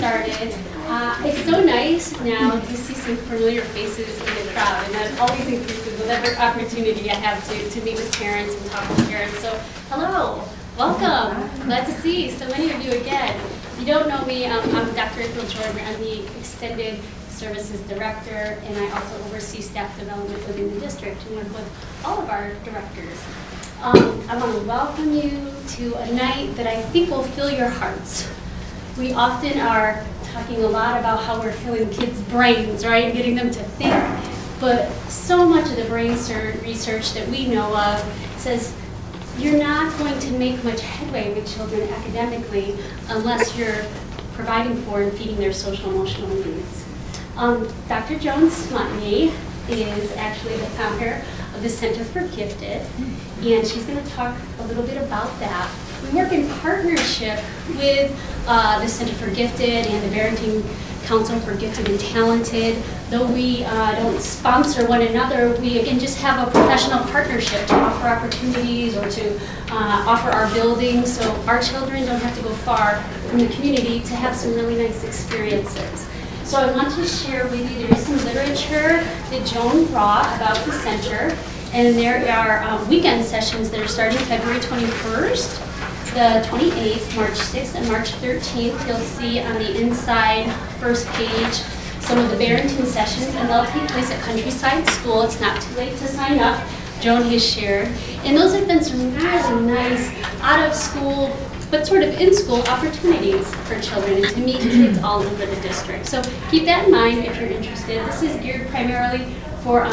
started. It's so nice now to see some familiar faces in the crowd, and that always increases with every opportunity I have to meet with parents and talk with parents. So, hello, welcome. Glad to see so many of you again. If you don't know me, I'm Dr. Joan. I'm the Extended Services Director, and I also oversee staff development within the district and work with all of our directors. I want to welcome you to a night that I think will fill your hearts. We often are talking a lot about how we're filling kids' brains, right? Getting them to think. But so much of the brain research that we know of says you're not going to make much headway with children academically unless you're providing for and feeding their social emotional needs. Dr. Joan Smutney is actually the founder of the Center for Gifted, and she's going to talk a little bit about that. We work in partnership with the Center for Gifted and the Parenting Council for Gifted and Talented. Though we don't sponsor one another, we again just have a professional partnership to offer opportunities or to offer our buildings so our children don't have to go far from the community to have some really nice experiences. So I want to share with you, there's some literature that Joan brought about the center, and there are weekend sessions that are starting February 21st, the 28th, March 6th, and March 13th. You'll see on the inside first page some of the Barrington sessions, and they'll take place at Countryside School. It's not too late to sign up. Joan has shared. And those events are really nice, out of school, but sort of in-school opportunities for children and to meet kids all over the district. So keep that in mind if you're interested. This is geared primarily for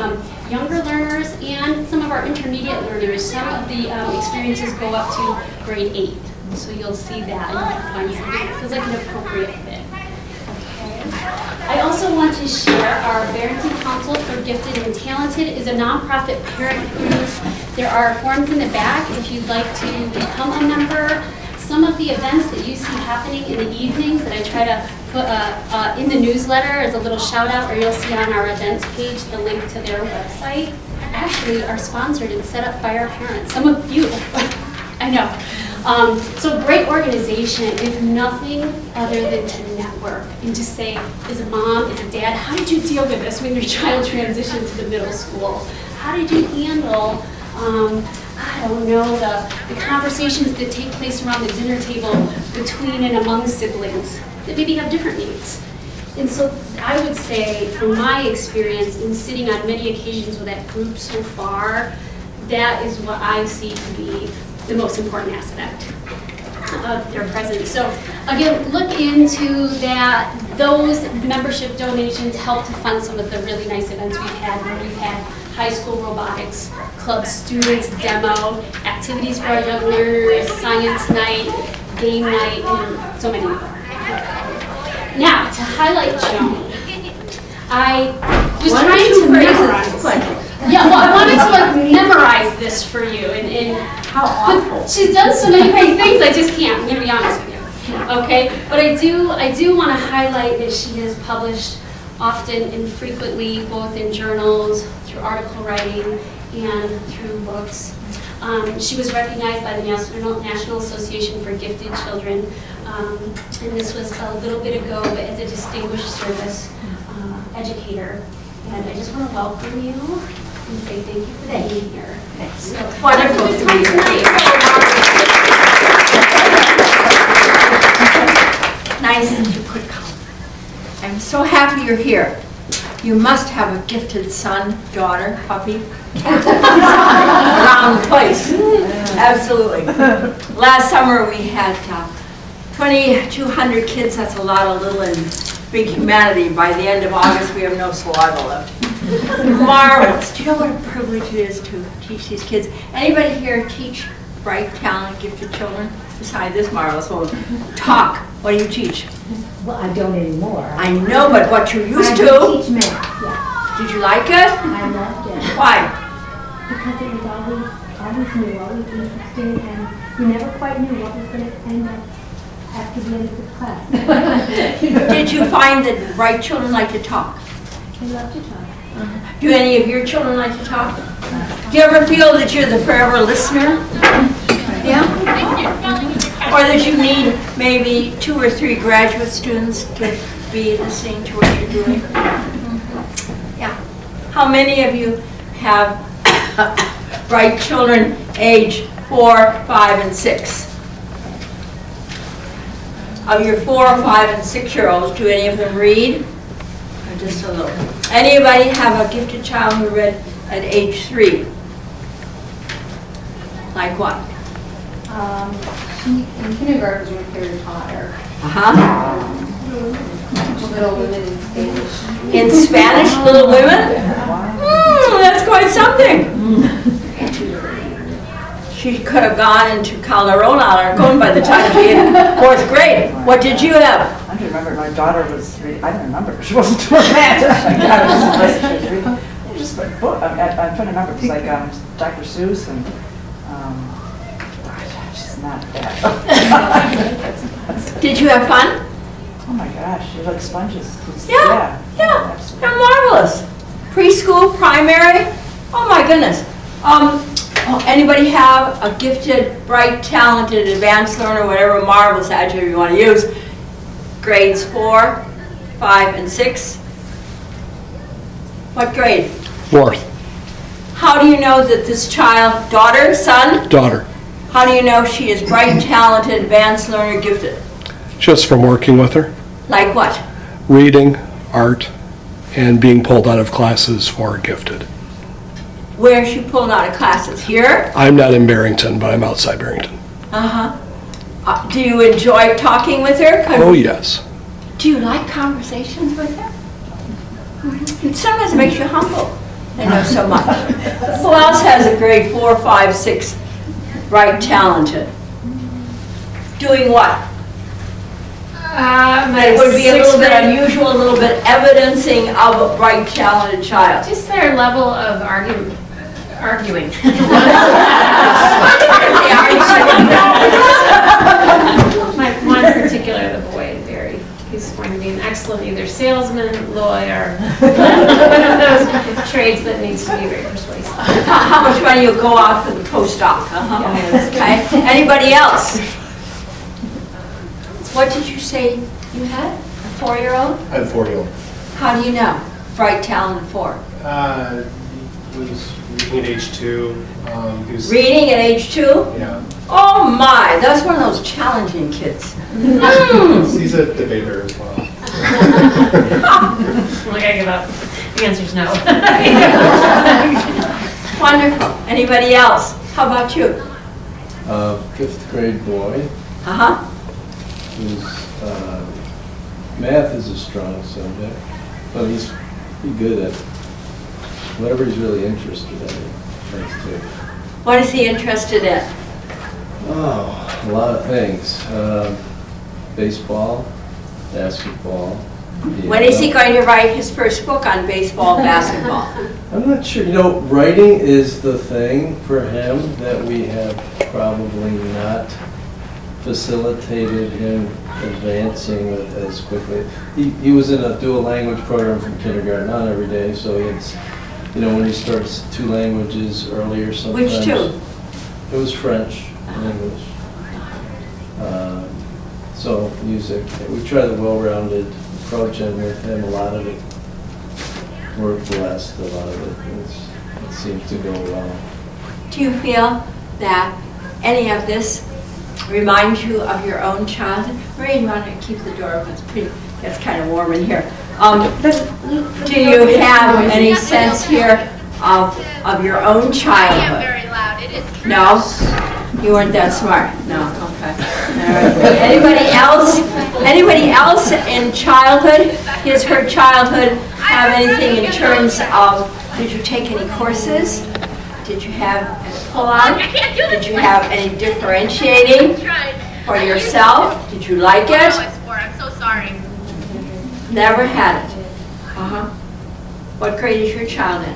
younger learners and some of our intermediate learners. Some of the experiences go up to grade 8. So you'll see that and you can find something that feels like an appropriate fit. I also want to share our Parenting Council for Gifted and Talented is a nonprofit parent group. There are forms in the back if you'd like to become a member. Some of the events that you see happening in the evenings that I try to put in the newsletter as a little shout out, or you'll see on our events page the link to their website, actually are sponsored and set up by our parents. Some of you, I know. So great organization, if nothing other than to network and to say, as a mom, as a dad, how did you deal with this when your child transitioned to the middle school? How did you handle I don't know, the conversations that take place around the dinner table between and among siblings that maybe have different needs. And so I would say, from my experience in sitting on many occasions with that group so far, that is what I see to be the most important aspect of their presence. So again, look into that. Those membership donations help to fund some of the really nice events we've had, where we've had high school robotics club students demo, activities for our young learners, science night, game night, and so many more. Now, to highlight Joan, I was trying to memorize. Yeah, well, I wanted to memorize this for you, and how awful. She's done so many great things, I just can't. I'm going to be honest with you. Okay, but I do want to highlight that she has published often and frequently, both in journals, through article writing, and through books. She was recognized by the National Association for Gifted Children, and this was a little bit ago, but as a distinguished service educator. And I just want to welcome you and say thank you for being here. So, wonderful to be here. Nice that you could come. I'm so happy you're here. You must have a gifted son, daughter, puppy, around the place. Absolutely. Last summer we had 2,200 kids. That's a lot of little and big humanity. By the end of August, we have no saliva left. Marvelous. Do you know what a privilege it is to teach these kids? Anybody here teach bright, talented, gifted children? Besides this marvelous woman. Talk. What do you teach? Well, I don't anymore. I know, but what you used to. I teach math, yeah. Did you like it? I loved it. Why? Because it was always new, always interesting, and you never quite knew what was going to end up after the end of the class. Did you find that bright children like to talk? I love to talk. Do any of your children like to talk? Do you ever feel that you're the forever listener? Yeah? Or that you need maybe 2 or 3 graduate students to be listening to what you're doing? Yeah. How many of you have bright children age 4, 5, and 6? Of your 4, 5, and 6-year-olds, do any of them read? Or just a little? Anybody have a gifted child who read at age 3? Like what? In kindergarten, we heard Potter. Little Women in Spanish. In Spanish, Little Women? That's quite something. She could have gone into Calderon Alarcón by the time she hit 4th grade. What did you have? I don't remember. My daughter was reading. I don't remember. She wasn't doing that. She was reading. Just a book. I'm trying to remember. It was like Dr. Seuss and. She's not bad. Did you have fun? Oh my gosh, you're like sponges. Yeah. Absolutely. They're marvelous. Preschool, primary. Oh my goodness. Anybody have a gifted, bright, talented, advanced learner, whatever marvelous adjective you want to use? Grades 4, 5, and 6. What grade? 4th. How do you know that this child, daughter, son? Daughter. How do you know she is bright, talented, advanced learner, gifted? Just from working with her. Like what? Reading, art, and being pulled out of classes for gifted. Where is she pulled out of classes? Here? I'm not in Barrington, but I'm outside Barrington. Do you enjoy talking with her? Oh, yes. Do you like conversations with her? It sometimes makes you humble. They know so much. Who else has a grade 4, 5, 6, bright, talented? Doing what? It would be a little bit unusual, a little bit evidencing of a bright, talented child. Just their level of arguing. My one particular, the boy, he's going to be an excellent either salesman, lawyer, one of those trades that needs to be very persuasive. How much money you go out for the post-op? Okay. Anybody else? What did you say you had? A 4-year-old? I had a 4-year-old. How do you know? Bright, talented 4. He was reading at age 2. He was, Reading at age 2? yeah. Oh my, that's one of those challenging kids. He's a debater as well. I'm like, I give up. The answer's no. Wonderful. Anybody else? How about you? 5th grade boy Uh-huh. who's, math is a strong subject, but he's pretty good at whatever he's really interested in. Thanks to, What is he interested in? oh, a lot of things. Baseball, basketball. When is he going to write his first book on baseball, basketball? I'm not sure. You know, writing is the thing for him that we have probably not facilitated him advancing with as quickly. He was in a dual language program from kindergarten on every day, so it's, you know, when he starts 2 languages earlier sometimes. Which 2? It was French and English. So music. We try the well-rounded approach, and with him a lot of it worked blessed, a lot of it seems to go well. Do you feel that any of this reminds you of your own childhood? Marie, you want to keep the door open? It's kind of warm in here. Do you have any sense here of your own childhood? Very loud. It is true. No? You weren't that smart? No, okay. All right. Anybody else? Anybody else in childhood, his, her childhood, have anything in terms of, did you take any courses? Did you have a pull-on? Did you have any differentiating for yourself? Did you like it? I'm so sorry. Never had it. What grade is your child in?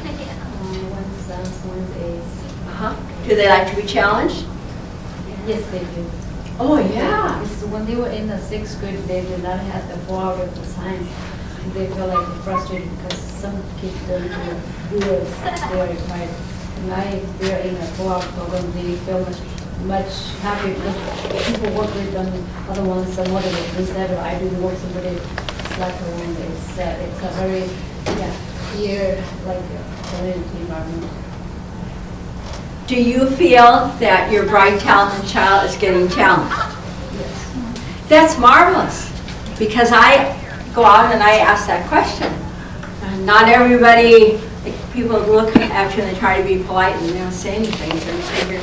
One's sons, one's A's. Do they like to be challenged? Yes, they do. Oh, yeah. It's when they were in the 6th grade, they did not have the 4 hours of science. They felt like frustrated because some kids don't do it as they are required. Now if they're in a 4-hour program, they feel much much happier because people work with them, other ones are motivated. Instead of I do the work, somebody slack around. It's a very, clear, like, community environment. Do you feel that your bright, talented child is getting challenged? Yes. That's marvelous, because I go out and I ask that question. And not everybody, like, people look at you and they try to be polite and they don't say anything. So you figure,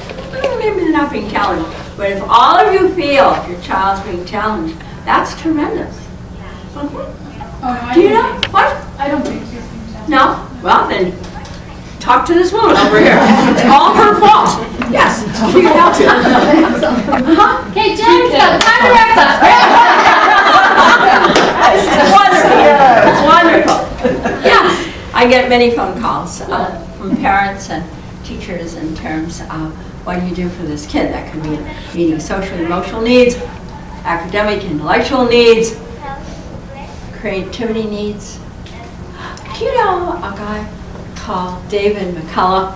maybe they're not being challenged. But if all of you feel your child's being challenged, that's tremendous. Do you know? What? I don't think she's being challenged. No? Well, then talk to this woman over here. It's all her fault. Yes, she can help you. Okay, Jen, time to wrap up. It's wonderful. Yeah, I get many phone calls from parents and teachers in terms of what do you do for this kid? That could be meeting social, emotional needs, academic, intellectual needs, creativity needs. Do you know a guy called David McCullough?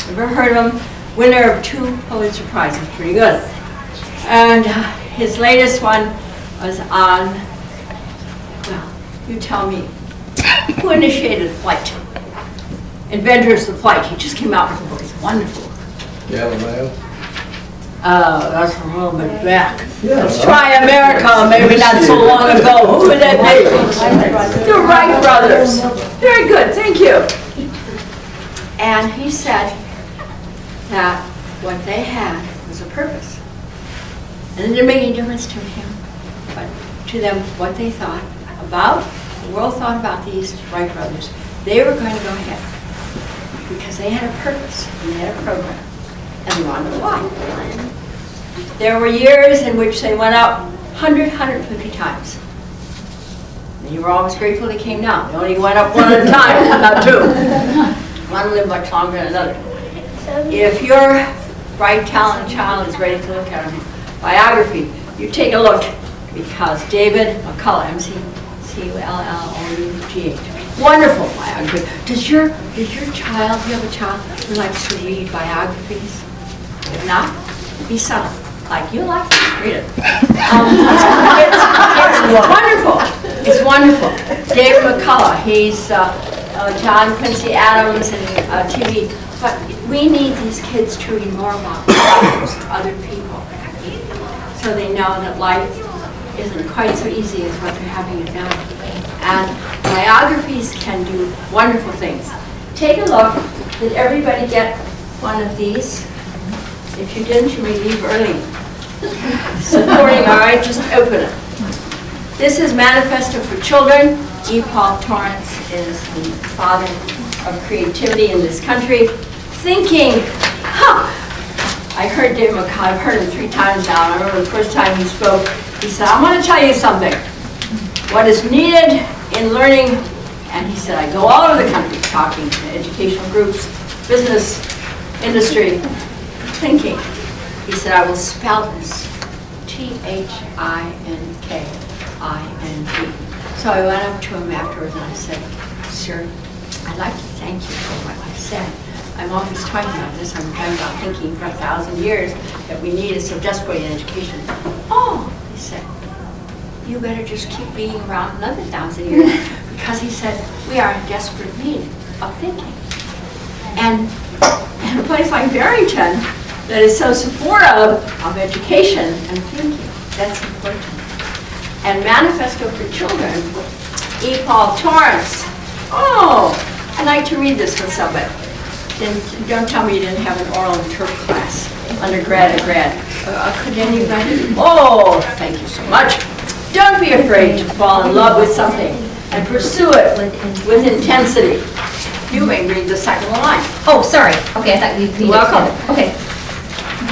Ever heard of him? Winner of 2 Pulitzer Prizes, pretty good. And his latest one was on, well, you tell me, who initiated flight? Inventors of flight. He just came out with a book. It's wonderful. Galileo? That's a little bit back. Yeah. Let's try America, maybe not so long ago. Who would that be? The Wright brothers. Very good, thank you. And he said that what they had was a purpose. And it didn't make any difference to him, but to them, what they thought about, the world thought about these Wright brothers. They were going to go ahead because they had a purpose and they had a program. And they wanted to fly. There were years in which they went up 100, 150 times. And you were always grateful they came down. They only went up one at a time, not 2. One lived much longer than another. If your bright, talented child is ready to look at a biography, you take a look, because David McCullough, McCullough, wonderful biography. Does your child, do you have a child who likes to read biographies? If not, be subtle. Like you like to read it. It's wonderful. It's wonderful. David McCullough, he's John Quincy Adams and TV. But we need these kids to read more about others, other people, so they know that life isn't quite so easy as what they're having it now. And biographies can do wonderful things. Take a look. Did everybody get one of these? If you didn't, you may leave early. Supporting, all right, just open it. This is Manifesto for Children. E. Paul Torrance is the father of creativity in this country. Thinking, I heard David McCullough, I've heard him 3 times now. I remember the first time he spoke, he said, I want to tell you something. What is needed in learning, and he said, I go all over the country talking to educational groups, business, industry, thinking. He said, I will spell this, Thinking. So I went up to him afterwards and I said, sir, I'd like to thank you for what you said. I'm always talking about this. I'm talking about thinking for 1,000 years that we need is so desperately in education. Oh, he said, you better just keep being around another 1,000 years, because he said, we are in desperate need of thinking. And in a place like Barrington that is so supportive of education and thinking, that's important. And Manifesto for Children, E. Paul Torrance. Oh, I'd like to read this with somebody. Don't tell me you didn't have an oral interp class, undergrad or grad. Could anybody? Oh, thank you so much. Don't be afraid to fall in love with something and pursue it with intensity. You may read the second line. Oh, sorry. Okay, I thought you'd read it. Welcome. Okay.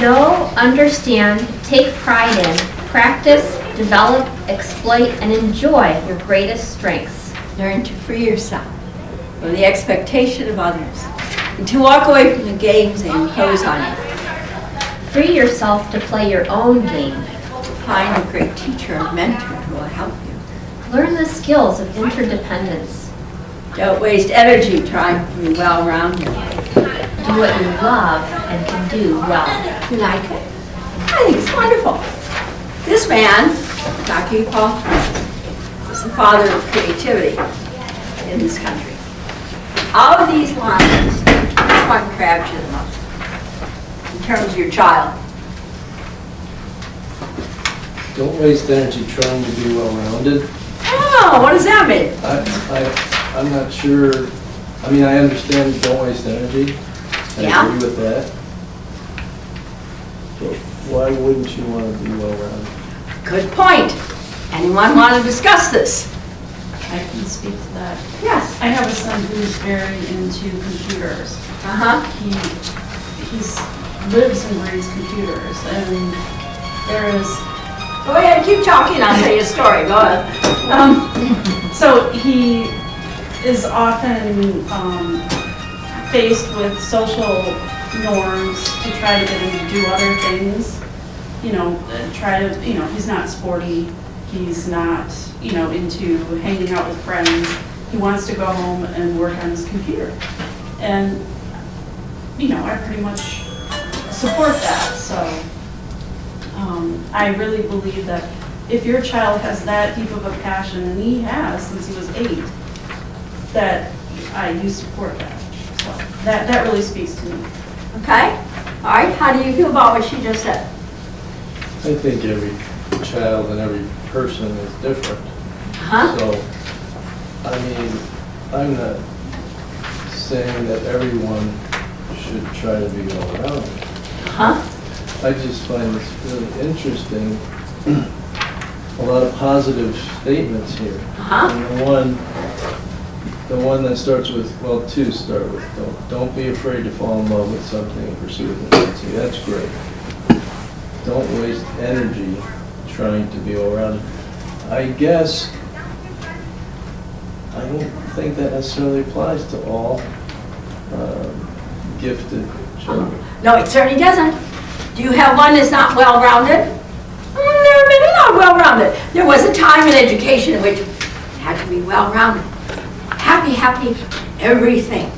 Know, understand, take pride in, practice, develop, exploit, and enjoy your greatest strengths. Learn to free yourself from the expectation of others and to walk away from the games they impose on you. Free yourself to play your own game. Find a great teacher or mentor who will help you. Learn the skills of interdependence. Don't waste energy trying to be well-rounded. Do what you love and can do well. You like it? I think it's wonderful. This man, Dr. Paul, is the father of creativity in this country. Of these lines, which one grabs you the most in terms of your child? Don't waste energy trying to be well-rounded. Oh, what does that mean? I'm not sure, I mean, I understand don't waste energy. I Yeah. agree with that. But why wouldn't you want to be well-rounded? Good point. Anyone want to discuss this? I can speak to that. Yes. I have a son who's very into computers. Uh-huh. He lives and breathes computers, and there is, Go ahead, keep talking, I'll tell you a story. Go ahead. so he is often faced with social norms to try to get him to do other things. He's not sporty, he's not, into hanging out with friends. He wants to go home and work on his computer. And, I pretty much support that, so. I really believe that if your child has that deep of a passion, and he has since he was 8, that you support that. So that really speaks to me. Okay. All right, how do you feel about what she just said? I think every child and every person is different. Huh? So, I mean, I'm not saying that everyone should try to be well-rounded. Huh? I just find this really interesting. A lot of positive statements here. Uh-huh. And the one that starts with, well, 2 start with, don't be afraid to fall in love with something and pursue it. That's great. Don't waste energy trying to be well-rounded. I guess I don't think that necessarily applies to all gifted children. No, it certainly doesn't. Do you have one that's not well-rounded? They're maybe not well-rounded. There was a time in education in which it had to be well-rounded. Happy, everything.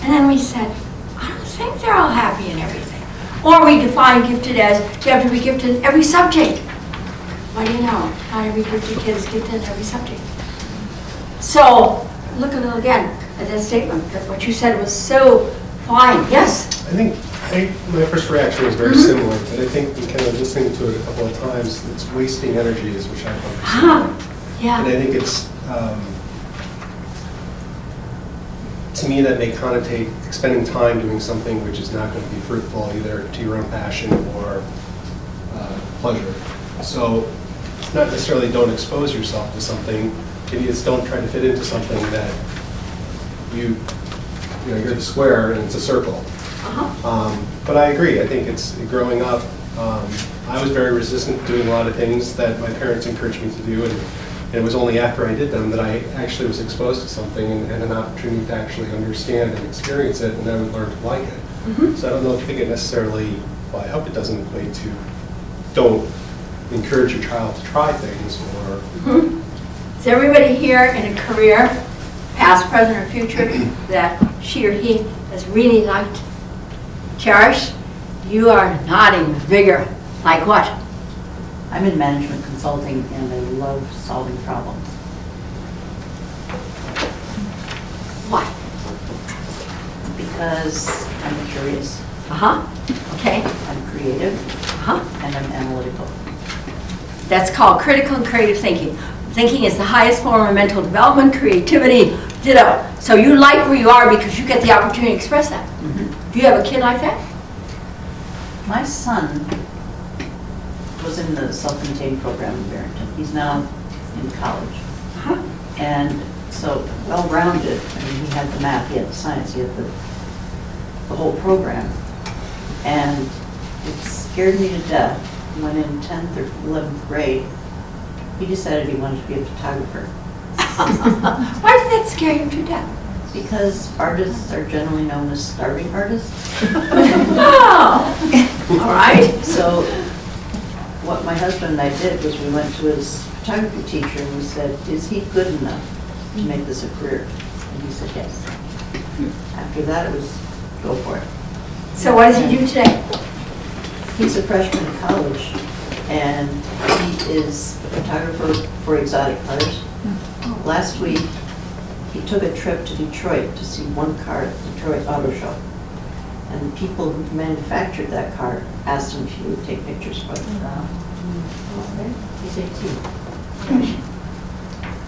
And then we said, I don't think they're all happy in everything. Or we define gifted as, you have to be gifted in every subject. Well, not every gifted kid is gifted in every subject. So, look a little again at that statement, because what you said was so fine. Yes? I think my first reaction was very similar, but I think kind of listening to it a couple of times, it's wasting energy is which I focus on. Yeah. And I think it's, to me, that may connotate spending time doing something which is not going to be fruitful either to your own passion or pleasure. So it's not necessarily don't expose yourself to something, maybe it's don't try to fit into something that you're the square and it's a circle. But I agree. I think it's growing up. I was very resistant to doing a lot of things that my parents encouraged me to do, and it was only after I did them that I actually was exposed to something and an opportunity to actually understand and experience it, and I would learn to like it. So I don't know if I think it necessarily. Well, I hope it doesn't equate to don't encourage your child to try things or. Is everybody here in a career, past, present, or future, that she or he has really liked? Cherish, you are nodding with vigor. Like what? I'm in management consulting and I love solving problems. Why? Because I'm curious, Okay. I'm creative, and I'm analytical. That's called critical and creative thinking. Thinking is the highest form of mental development, creativity, ditto. So you like where you are because you get the opportunity to express that. Do you have a kid like that? My son was in the self-contained program in Barrington. He's now in college. And so well-rounded. I mean, he had the math, he had the science, he had the whole program. And it scared me to death when in 10th or 11th grade, he decided he wanted to be a photographer. Why did that scare you to death? Because artists are generally known as starving artists. Oh, all right. So what my husband and I did was we went to his photography teacher and we said, is he good enough to make this a career? And he said, yes. After that, it was go for it. So what does he do today? He's a freshman in college, and he is a photographer for exotic cars. Last week, he took a trip to Detroit to see one car at the Detroit Auto Show. And the people who manufactured that car asked him if he would take pictures for them. He's 18.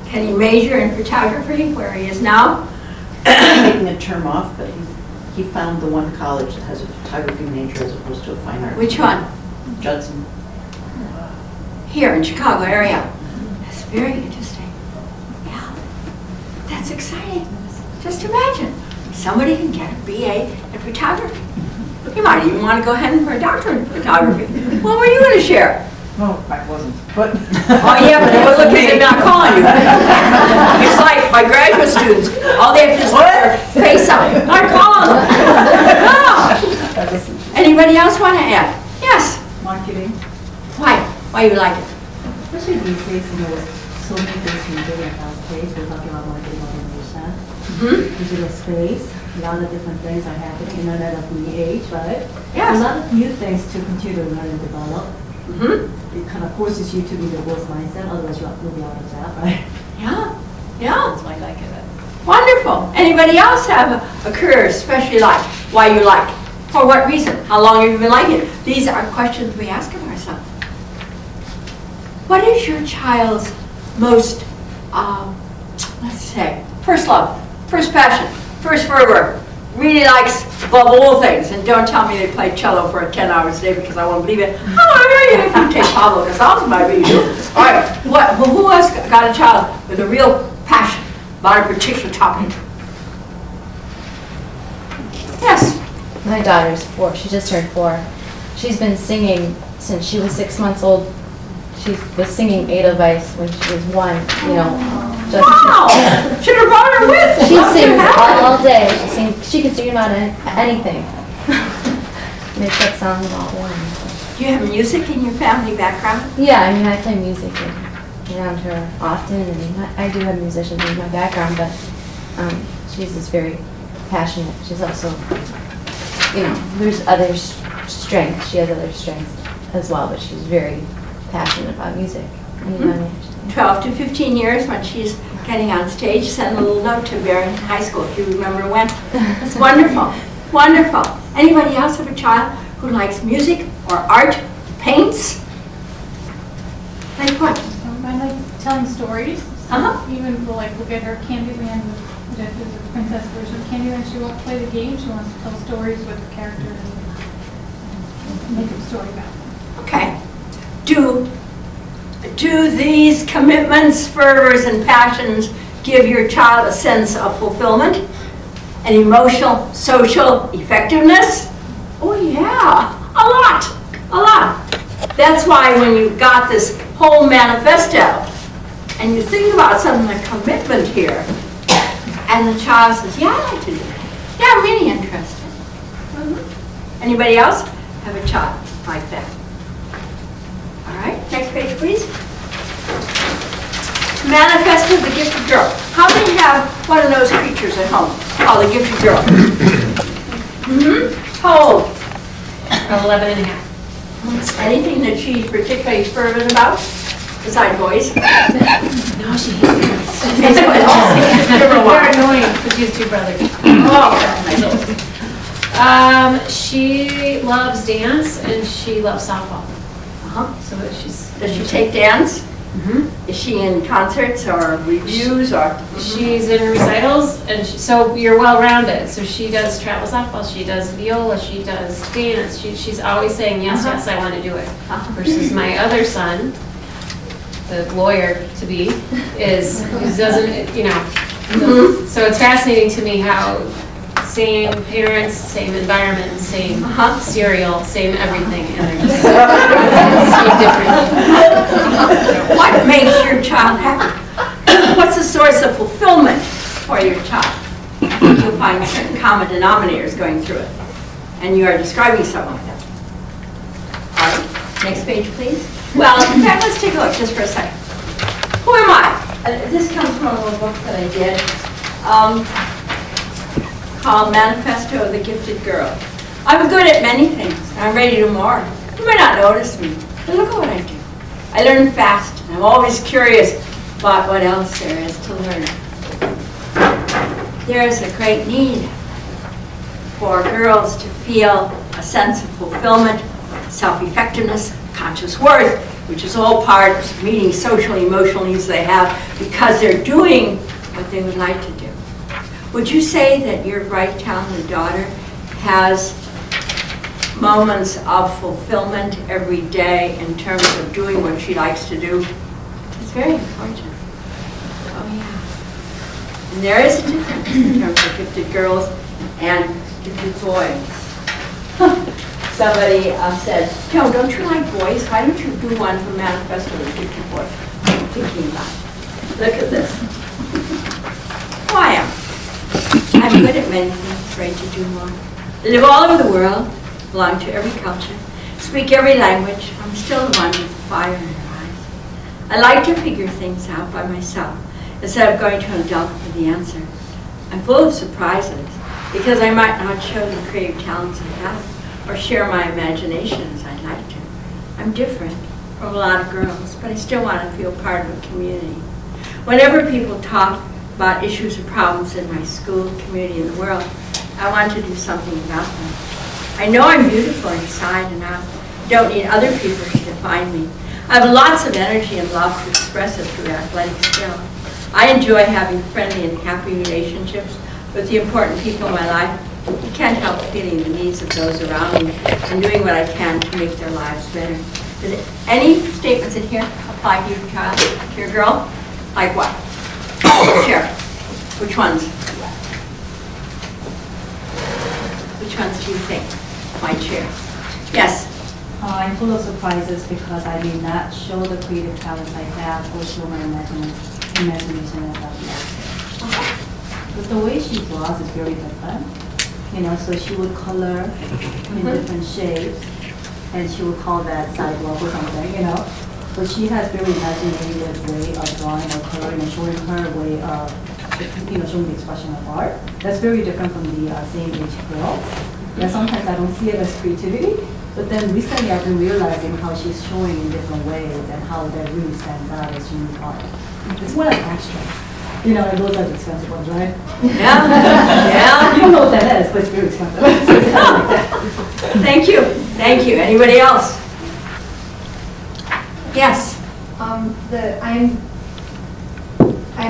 Can he major in photography where he is now? Taking a term off, but he found the one college that has a photography major as opposed to a fine art. Which one? Judson. Here in Chicago area. That's very interesting. Yeah, that's exciting. Just imagine, somebody can get a BA in photography. You might even want to go ahead for a doctorate in photography. What were you going to share? No, I wasn't, but. All you have to do is look at them not calling you. It's like my graduate students, all they have to do is put their face up. Not calling them. No. Anybody else want to add? Yes. Marketing. Why? Why you like it? Especially these days, so many things can do in fast pace. We're talking about marketing automation, digital space, a lot of different things are happening, internet of the age, right? Yes. A lot of new things to continue to learn and develop. It kind of forces you to be the growth mindset, otherwise you'll be out of that, right? Yeah. Yeah. That's why I like it. Wonderful. Anybody else have a career especially like? Why you like? For what reason? How long have you been liking it? These are questions we ask of ourselves. What is your child's most, let's say, first love, first passion, first fervor? Really likes above all things, and don't tell me they play cello for 10 hours a day because I won't believe it. Oh, if you take Pablo Casals, maybe you do. All right, who else got a child with a real passion about a particular topic? Yes. My daughter's 4. She just turned 4. She's been singing since she was 6 months old. She was singing Edelweiss when she was 1, you know. Just Wow! Should have brought her with. She sings all day. She can sing about anything. Makes up songs all day. Do you have music in your family background? Yeah, I mean, I play music around her often, and I do have musicians in my background, but she's just very passionate. She's also, you know, there's other strengths. She has other strengths as well, but she's very passionate about music. 12 to 15 years when she's getting on stage, send a little note to Barrington High School if you remember when. It's wonderful, wonderful. Anybody else have a child who likes music or art, paints? Like what? I like telling stories. Even like look at her Candyland, that is a princess version of Candyland. She won't play the game. She wants to tell stories with the characters and make a story about them. Okay. Do these commitments, fervors, and passions give your child a sense of fulfillment and emotional, social effectiveness? Oh yeah, a lot. That's why when you got this whole manifesto and you think about something like commitment here, and the child says, yeah, I like to do that. Yeah, I'm really interested. Anybody else have a child like that? All right, next page, please. Manifesto of the Gifted Girl. How many have one of those creatures at home called the Gifted Girl? How old? 11 and a half. Anything that she's particularly fervent about? Besides boys? No, she hates boys. They're annoying because she has 2 brothers. She loves dance and she loves softball. So Does she take dance? Is she in concerts or reviews or? She's in recitals, and so you're well-rounded. So she does travel softball, she does viola, she does dance. She's always saying, yes, yes, I want to do it. Versus my other son, the lawyer-to-be, doesn't, you know. So it's fascinating to me how same parents, same environment, same cereal, same everything, and they're just so different. What makes your child happy? What's the source of fulfillment for your child? You'll find certain common denominators going through it, and you are describing some of them. All right, next page, please. Well, in fact, let's take a look just for a second. Who am I? This comes from a little book that I did. Called Manifesto of the Gifted Girl. I'm good at many things. I'm ready to do more. You might not notice me, but look at what I do. I learn fast, and I'm always curious about what else there is to learn. There is a great need for girls to feel a sense of fulfillment, self-effectiveness, conscious worth, which is all part of meeting social and emotional needs they have because they're doing what they would like to do. Would you say that your bright, talented daughter has moments of fulfillment every day in terms of doing what she likes to do? It's very important. Oh yeah. And there is a difference in terms of gifted girls and gifted boys. Somebody said, Joan, don't you like boys? Why don't you do one for Manifesto of the Gifted Boy? I'm thinking about it. Look at this. Who I am. I'm good at many things, ready to do more. Live all over the world, belong to every culture, speak every language. I'm still the one with fire in her eyes. I like to figure things out by myself instead of going to an adult for the answer. I'm full of surprises because I might not show the creative talents I have or share my imagination as I'd like to. I'm different from a lot of girls, but I still want to feel part of a community. Whenever people talk about issues or problems in my school, community, and the world, I want to do something about them. I know I'm beautiful inside and out. I don't need other people to define me. I have lots of energy and love to express it through athletic skill. I enjoy having friendly and happy relationships with the important people in my life. I can't help feeling the needs of those around me and doing what I can to make their lives better. Does any statements in here apply to your child, to your girl? Like what? Share. Which ones? Which ones do you think might share? Yes? I'm full of surprises because I did not show the creative talents I have or show my imagination as well. But the way she draws is very different. You know, so she would color in different shapes, and she would call that sidewalk or something, you know. But she has very imaginative way of drawing or coloring and showing her way of, you know, showing the expression of art. That's very different from the same age girls. And sometimes I don't see it as creativity, but then recently I've been realizing how she's showing in different ways and how that really stands out as unique art. It's more like abstract. You know, and those are the expensive ones, right? Yeah, yeah. You don't know what that is, but it's very expensive. Thank you, thank you. Anybody else? Yes? I'm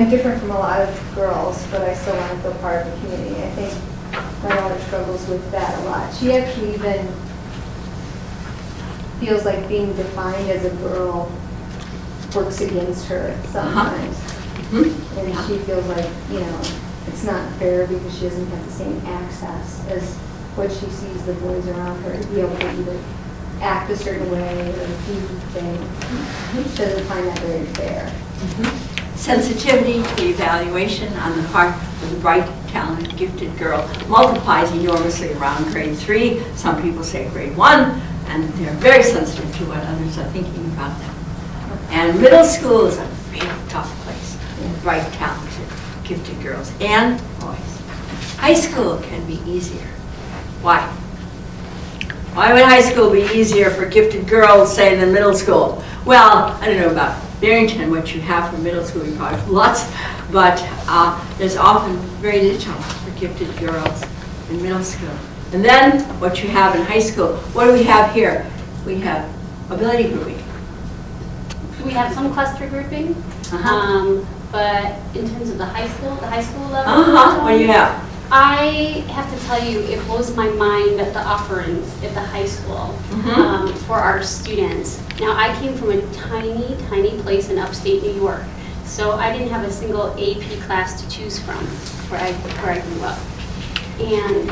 different from a lot of girls, but I still want to feel part of the community. I think my daughter struggles with that a lot. She actually even feels like being defined as a girl works against her sometimes. And she feels like, you know, it's not fair because she doesn't have the same access as what she sees the boys around her to be able to either act a certain way or do things. She doesn't find that very fair. Sensitivity to evaluation on the part of the bright, talented, gifted girl multiplies enormously around grade 3. Some people say grade 1, and they're very sensitive to what others are thinking about them. And middle school is a real tough place. Bright, talented, gifted girls and boys. High school can be easier. Why? Why would high school be easier for gifted girls, say, than middle school? Well, I don't know about Barrington, what you have for middle school, you probably have lots, but there's often very little for gifted girls in middle school. And then what you have in high school, what do we have here? We have ability grouping. We have some cluster grouping, but in terms of the high school level, What do you have? I have to tell you, it blows my mind at the offerings at the high school for our students. Now, I came from a tiny, tiny place in upstate New York, so I didn't have a single AP class to choose from where I grew up. And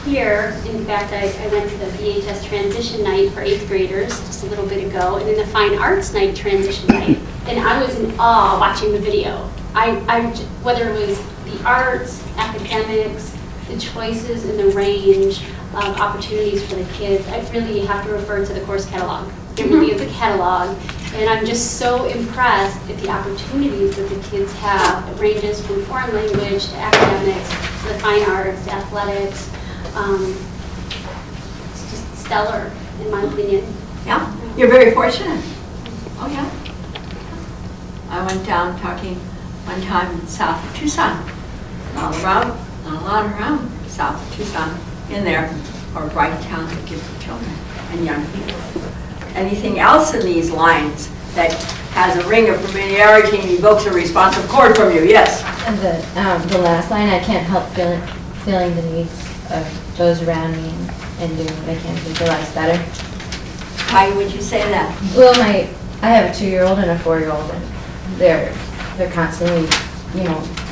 here, in fact, I went to the VHS transition night for 8th graders just a little bit ago, and then the fine arts night transition night, and I was in awe watching the video. Whether it was the arts, academics, the choices and the range of opportunities for the kids, I really have to refer to the course catalog. It really is a catalog, and I'm just so impressed at the opportunities that the kids have. It ranges from foreign language to academics, to the fine arts, to athletics. It's just stellar, in my opinion. Yeah? You're very fortunate. Oh, yeah? I went down talking one time south of Tucson. Not a lot around south of Tucson in there are bright, talented, gifted children and young people. Anything else in these lines that has a ring of familiarity and evokes a responsive chord from you? Yes? And the last line, I can't help feeling the needs of those around me and doing what I can to make their lives better. Why would you say that? Well, I have a 2-year-old and a 4-year-old, and they're constantly,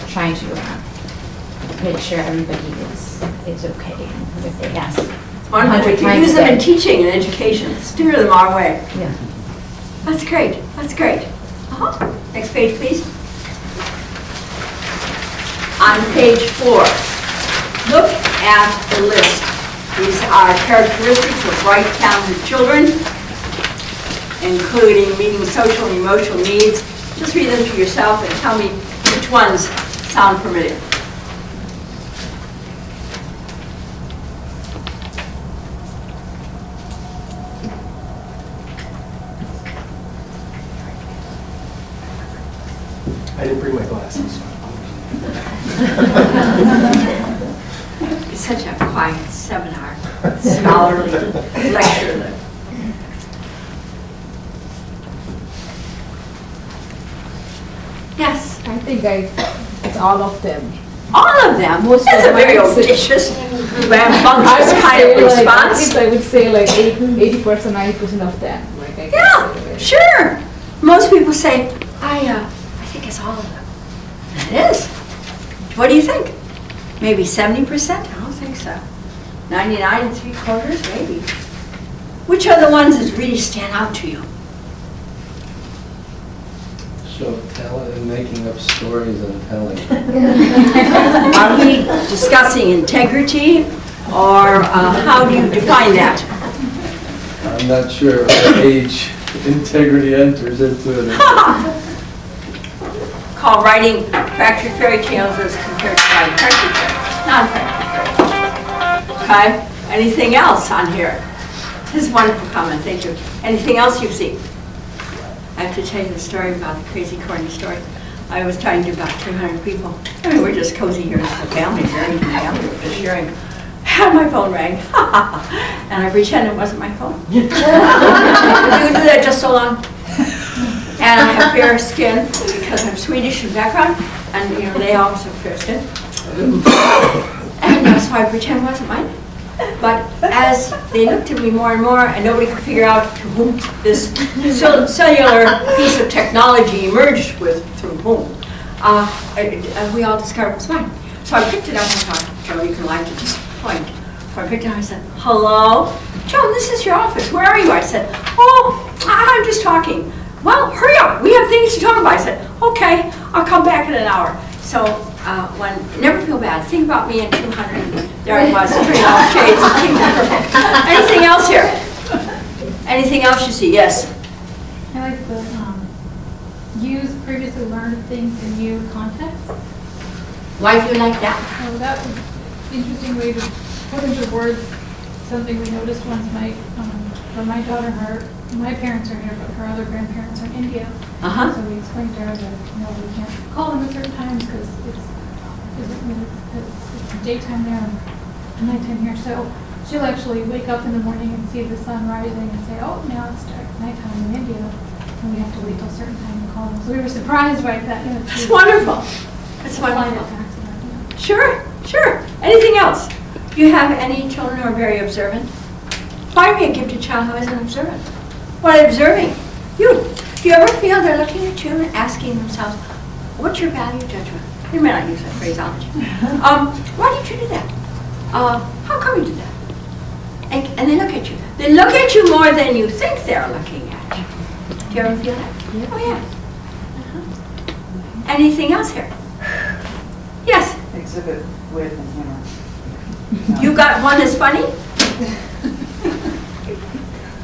trying to make sure everybody is okay if they ask. Wonderful. We can use them in teaching and education. Steer them our way. Yeah. That's great. That's great. Next page, please. On page 4, look at the list. These are characteristics of bright, talented children, including meeting social and emotional needs. Just read them to yourself and tell me which ones sound familiar. I didn't bring my glasses. It's such a quiet seminar, scholarly lecture. Yes? I think it's all of them. All of them? Most That's of a very them, I would say. audacious, rambunctious kind of response. I would say like 80%, 90% of them. Like I Yeah, sure. Most people say, I think it's all of them. It is. What do you think? Maybe 70%? I don't think so. 99 3/4, maybe. Which are the ones that really stand out to you? Show talent in making up stories and telling. Are we discussing integrity, or how do you define that? I'm not sure what age integrity enters into it. Call writing factory fairy tales as compared to writing factory fairy, non-factory fairy tales. Okay? Anything else on here? This is a wonderful comment, thank you. Anything else you see? I have to tell you the story about the crazy corny story. I was talking to about 200 people. I mean, we're just cozy here as a family, very family, we're just sharing. And my phone rang. And I pretended it wasn't my phone. You would do that just so long. And I have fair skin because I'm Swedish in background, and they also have fair skin. And so I pretend it wasn't mine. But as they looked at me more and more, and nobody could figure out to whom this cellular piece of technology emerged through whom, we all discovered it was mine. So I picked it up and thought, Joe, you can like to just point. So I picked it up and I said, hello? Joe, this is your office. Where are you? I said, oh, I'm just talking. Well, hurry up. We have things to talk about. I said, okay, I'll come back in an hour. So never feel bad. Think about me in 200. There I was, turning off shades and pink and purple. Anything else here? Anything else you see? Yes? I like the use previously learned things in new context. Why do you like that? So that was an interesting way to put into words something we noticed once. For my daughter, my parents are here, but her other grandparents are in India. So we explained to her that we can't call them at certain times because it's daytime there and nighttime here. So she'll actually wake up in the morning and see the sun rising and say, oh, now it's dark nighttime in India. And we have to wait till a certain time to call them. So we were surprised by that. It's wonderful. It's wonderful. Sure. Anything else? Do you have any children who are very observant? Find me a gifted child who isn't observant. What are observing? You. Do you ever feel they're looking at you and asking themselves, what's your value judgment? You may not use that phraseology. Why did you do that? How come you did that? And they look at you. They look at you more than you think they're looking at you. Do you ever feel that? Yeah. Oh, yeah. Anything else here? Yes? Exhibit wit and humor. You got one that's funny?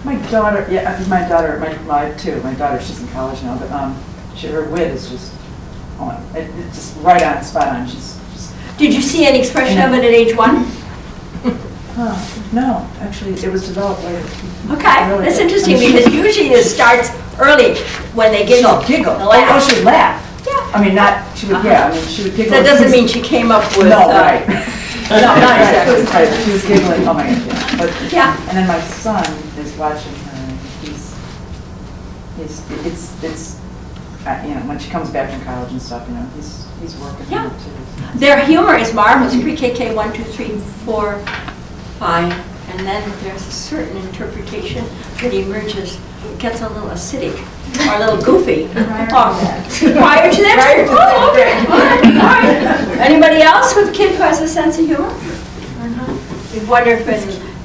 My daughter, my daughter, she's in college now, but her wit is just, it's just right on, spot on. She's Did you see any expression of it at age 1? No, actually, it was developed later. Okay, Really that's good. interesting I mean, because usually it starts early when they giggle. Giggle. And laugh. Oh, she would laugh. Yeah. I mean, not, she would, yeah, I mean, she would giggle. That doesn't mean she came up with. No, right. No, not exactly. Right, she was giggling, oh my gosh, yeah. But, Yeah. and then my son is watching her, and you know, when she comes back from college and stuff, you know, he's working Yeah. on it too. Their humor is marvelous, pre-KK 1, 2, 3, 4, 5, and then there's a certain interpretation that emerges, gets a little acidic or a little goofy. Prior to that? Oh, okay. All right. Anybody else with a kid who has a sense of humor? We wonder if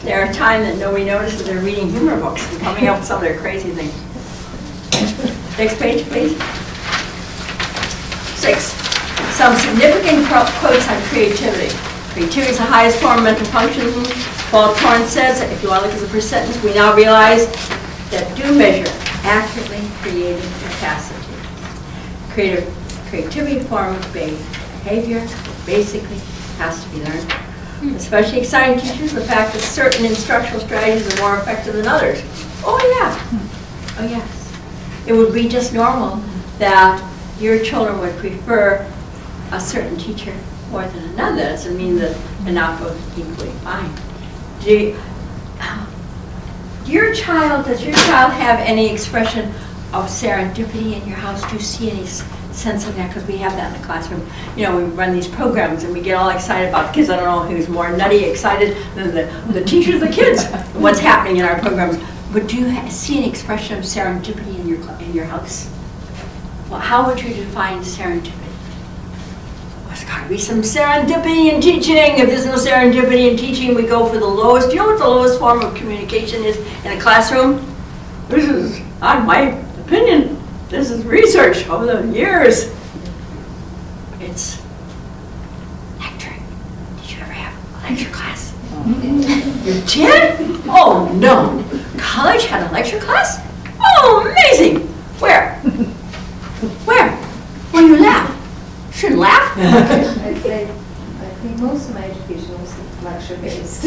there are times that nobody notices they're reading humor books and coming up with some of their crazy things. Next page, please. 6. Some significant quotes on creativity. Creativity is the highest form of mental function. Paul Torrance says, if you want to look at the first sentence, we now realize that do measure accurately creative capacity. Creativity form of behavior basically has to be learned. Especially exciting teachers, the fact that certain instructional strategies are more effective than others. Oh yeah. Oh yes. It would be just normal that your children would prefer a certain teacher more than another. That doesn't mean that they're not both equally fine. Does your child have any expression of serendipity in your house? Do you see any sense of that? Because we have that in the classroom. You know, we run these programs and we get all excited about the kids. I don't know who's more nutty excited than the teachers, the kids, what's happening in our programs. But do you see an expression of serendipity in your house? Well, how would you define serendipity? Well, there's got to be some serendipity in teaching. If there's no serendipity in teaching, we go for the lowest. Do you know what the lowest form of communication is in a classroom? This is not my opinion. This is research over the years. It's lecturing. Did you ever have a lecture class? You did? Oh no. College had a lecture class? Oh, amazing. Where? Where? Well, you laugh. Shouldn't laugh. I'd say, I think most of my education was lecture-based.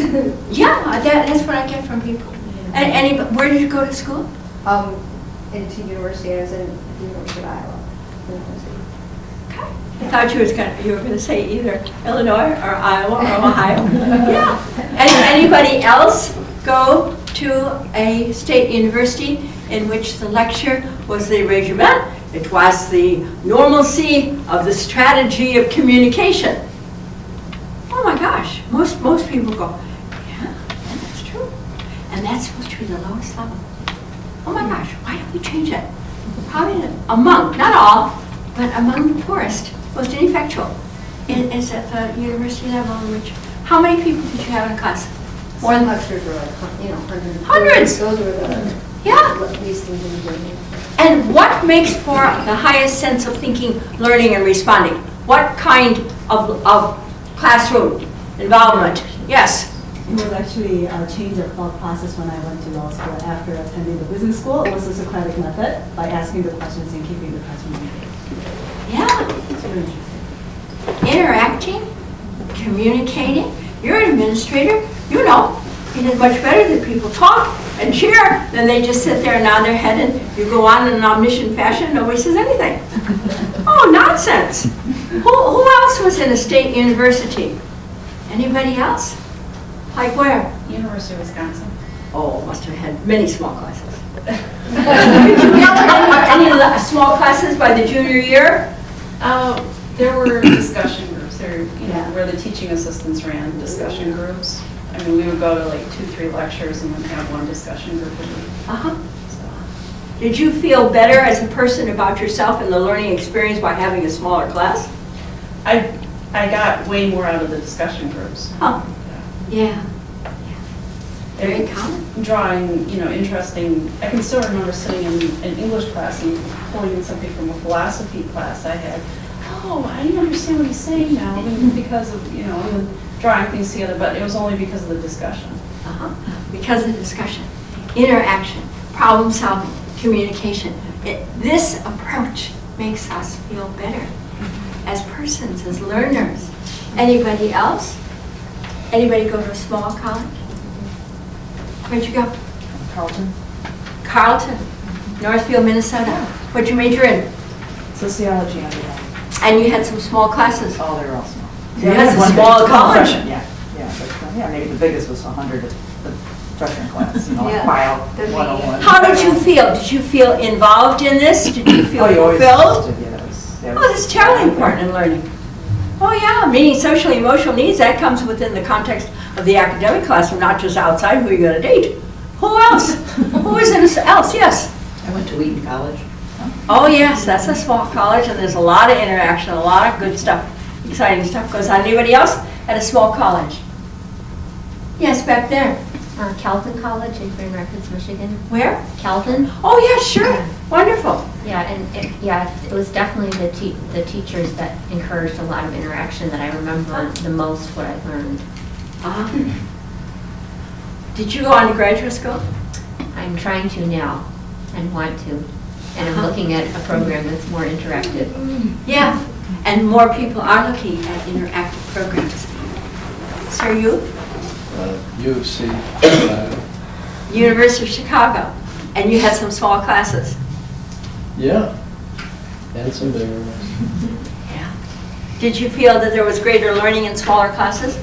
Yeah, that's what I get from people. And where did you go to school? Into university. I was in the University of Iowa. I thought you were going to say either Illinois or Iowa or Ohio. Yeah. Anybody else go to a state university in which the lecture was the regiment? It was the normalcy of the strategy of communication. Oh my gosh, most people go, yeah, that's true. And that's supposed to be the lowest level. Oh my gosh, why don't we change it? Probably among, not all, but among the poorest, most ineffectual is at the university level in which, how many people did you have in a class? More than lectures were like, hundreds. Hundreds. Those were the least things in the journey. And what makes for the highest sense of thinking, learning, and responding? What kind of classroom involvement? Yes? It was actually a change of thought process when I went to law school after attending the business school. It was a Socratic method by asking the questions and keeping the classroom engaged. Yeah. It's really interesting. Interacting, communicating. You're an administrator, you know. It is much better that people talk and cheer than they just sit there and nod their head and you go on in an omniscient fashion, nobody says anything. Oh, nonsense. Who else was in a state university? Anybody else? Like where? University of Wisconsin. Oh, must have had many small classes. Did you get any small classes by the junior year? There were discussion groups there, where the teaching assistants ran discussion groups. I mean, we would go to like 2-3 lectures and then have one discussion group a week. So. Did you feel better as a person about yourself and the learning experience by having a smaller class? I got way more out of the discussion groups. Oh, yeah. Very common. Drawing, interesting. I can still remember sitting in an English class and pulling in something from a philosophy class I had. Oh, I didn't understand what he's saying now because of, and then drawing things together, but it was only because of the discussion. Because of the discussion, interaction, problem solving, communication. This approach makes us feel better as persons, as learners. Anybody else? Anybody go to a small college? Where'd you go? Carlton, Carlton, Northfield, Minnesota. What'd you major in? sociology undergrad. And you had some small classes. Oh, they were all small. You had some one small big- college. freshman, Yeah, yeah, maybe the biggest was 100 at the freshman class, you know, Yeah. bio The 101. How did you feel? Did you feel involved in this? Did you feel Oh, you always fulfilled? did, yeah, that was. Oh, that's terribly important in learning. Oh, yeah, meeting social emotional needs, that comes within the context of the academic classroom, not just outside who you're going to date. Who else? Who is it else? Yes. I went to Wheaton College. Oh, yes, that's a small college, and there's a lot of interaction, a lot of good stuff, exciting stuff goes on. Anybody else at a small college? Yes, back there. Calton College in Grand Rapids, Michigan. Where? Calton. Oh, yeah, sure. Wonderful. Yeah, and it was definitely the teachers that encouraged a lot of interaction that I remember the most what I learned. Did you go on to graduate school? I'm trying to now and want to. And I'm looking at a program that's more interactive. Yeah, and more people are looking at interactive programs. Sir, you? U of C. University of Chicago. And you had some small classes. Yeah, and some bigger ones. Yeah. Did you feel that there was greater learning in smaller classes?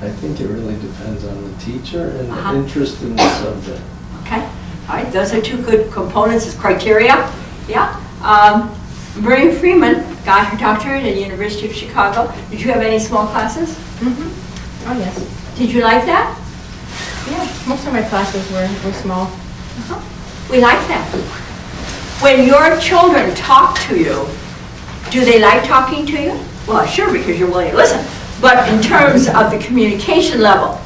I think it really depends on the teacher and Uh-huh. the interest in the subject. Okay. All right, those are two good components as criteria. Yeah. Maria Freeman got her doctorate at the University of Chicago. Did you have any small classes? Oh, yes. Did you like that? Yeah, most of my classes were small. We like that. When your children talk to you, do they like talking to you? Well, sure, because you're willing to listen. But in terms of the communication level,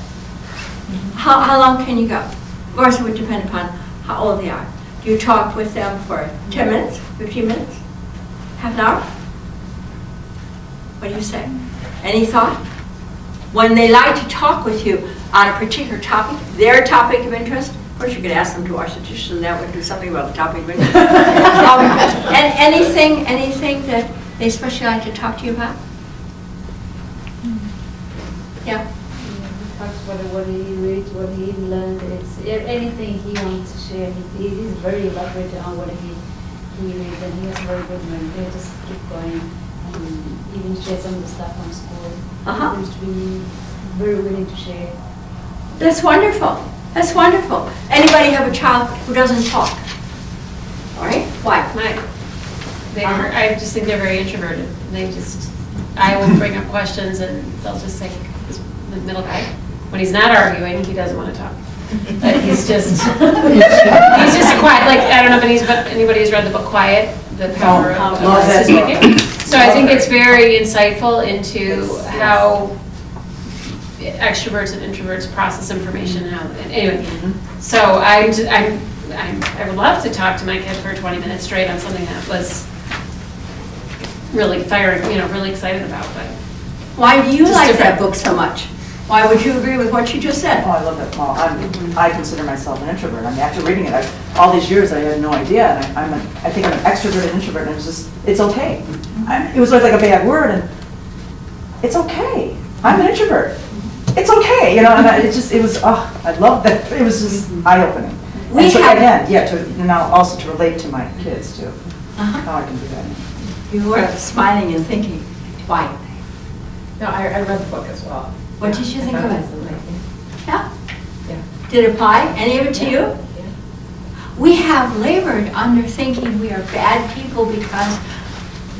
how long can you go? Of course, it would depend upon how old they are. Do you talk with them for 10 minutes, 15 minutes, half an hour? What do you say? Any thought? When they like to talk with you on a particular topic, their topic of interest, of course you could ask them to wash the dishes and that would do something about the topic of interest. And anything that they especially like to talk to you about? Yeah. Talks about what he reads, what he learned. It's anything he wants to share. He's very elaborate on what he reads, and he has very good memory. They just keep going and even share some of the stuff from school. He seems to be very willing to share. That's wonderful. That's wonderful. Anybody have a child who doesn't talk? All right. Why? I just think they're very introverted. I will bring up questions and they'll just say, the middle guy, when he's not arguing, he doesn't want to talk. But he's just quiet. Like, I don't know if anybody has read the book Quiet, The Power of Decision Making. So I think it's very insightful into how extroverts and introverts process information. Anyway, so I would love to talk to my kid for 20 minutes straight on something that was really really excited about. But why do you like that book so much? Why would you agree with what she just said? Oh, I love that. Well, I consider myself an introvert. I mean, after reading it, all these years I had no idea. And I think I'm an extrovert and introvert, and it's okay. It was always like a bad word, and it's okay. I'm an introvert. It's okay, and it was, I love that. It was just eye-opening. And so again, now also to relate to my kids too. How I can do that. You were smiling and thinking, why? No, I read the book as well. What did you think of it? Yeah. Did it apply? Any of it to you? Yeah. We have labored under thinking we are bad people because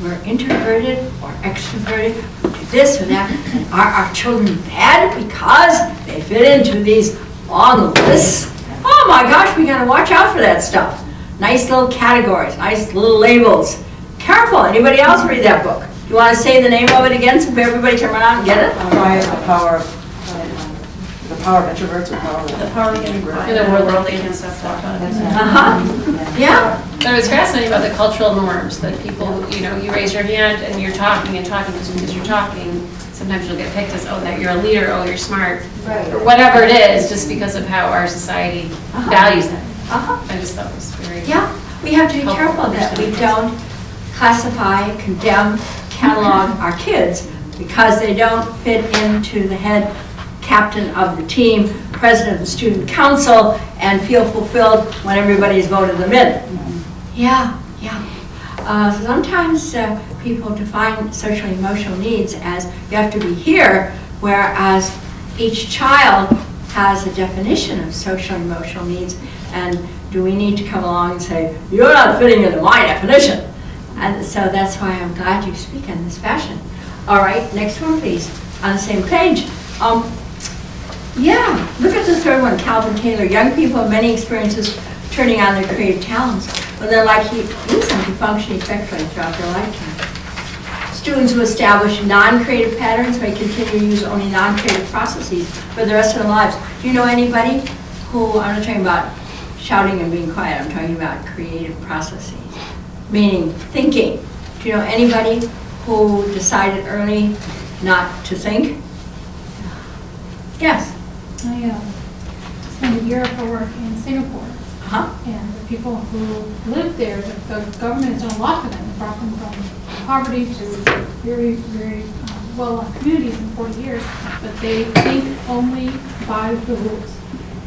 we're introverted or extroverted, we do this or that. And are our children bad because they fit into these long lists? Oh my gosh, we gotta watch out for that stuff. Nice little categories, nice little labels. Careful, anybody else read that book? You want to say the name of it again so everybody can run out and get it? The power of introverts, or The power of getting in a world where they can stop talking. Yeah. But it was fascinating about the cultural norms that people, you raise your hand and you're talking and talking just because you're talking. Sometimes you'll get picked as, oh, that you're a leader, oh, you're smart, or whatever it is, just because of how our society values that. I just thought it was very We have to be careful that we don't classify, condemn, catalog our kids because they don't fit into the head captain of the team president of the student council and feel fulfilled when everybody's voted them in. Yeah, yeah. Sometimes people define social emotional needs as you have to be here, whereas each child has a definition of social emotional needs, and do we need to come along and say, you're not fitting into my definition? And so that's why I'm glad you speak in this fashion. All right, next one, please. On the same page. Yeah, look at the third one, Calvin Taylor. Young people have many experiences turning on their creative talents when they're likely to use them to function effectively throughout their lifetime. Students who establish non-creative patterns may continue to use only non-creative processes for the rest of their lives. Do you know anybody who, I'm not talking about shouting and being quiet, I'm talking about creative processes, meaning thinking. Do you know anybody who decided early not to think? Yes? I spent a year for work in Singapore. Uh-huh. And the people who lived there, the government has done a lot for them. It brought them from poverty to very, very well-off communities in 40 years. But they think only by the rules.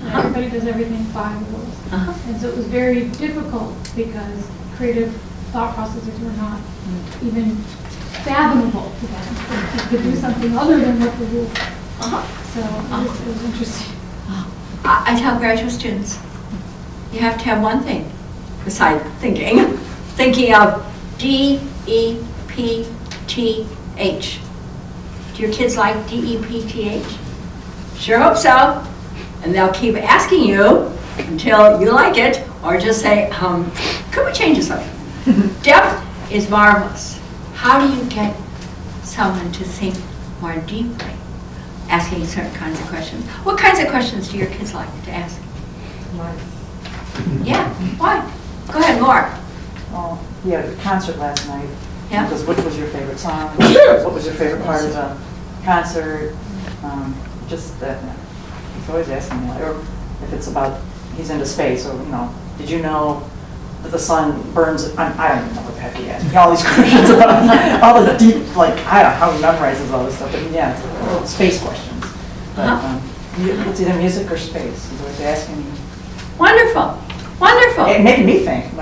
And everybody does everything by the rules. And so it was very difficult because creative thought processes were not even fathomable to them. You could do something other than what the rules are. So it was interesting. I tell graduate students, you have to have one thing besides thinking. Thinking of D-E-P-T-H. Do your kids like D-E-P-T-H? Sure hope so. And they'll keep asking you until you like it, or just say, could we change the subject? Depth is marvelous. How do you get someone to think more deeply? Asking certain kinds of questions. What kinds of questions do your kids like to ask? Why? Yeah, why? Go ahead, more. Oh, we had a concert last night. Yeah. Because which was your favorite song? What was your favorite part of the concert? Just that. He's always asking me, or if it's about, he's into space, or, did you know that the sun burns, I don't even know what the heck he asked me, all these questions about, all the deep, I don't know how he memorizes all this stuff, but yeah, it's space questions. But it's either music or space, he's always asking me. Wonderful, wonderful. It made me think,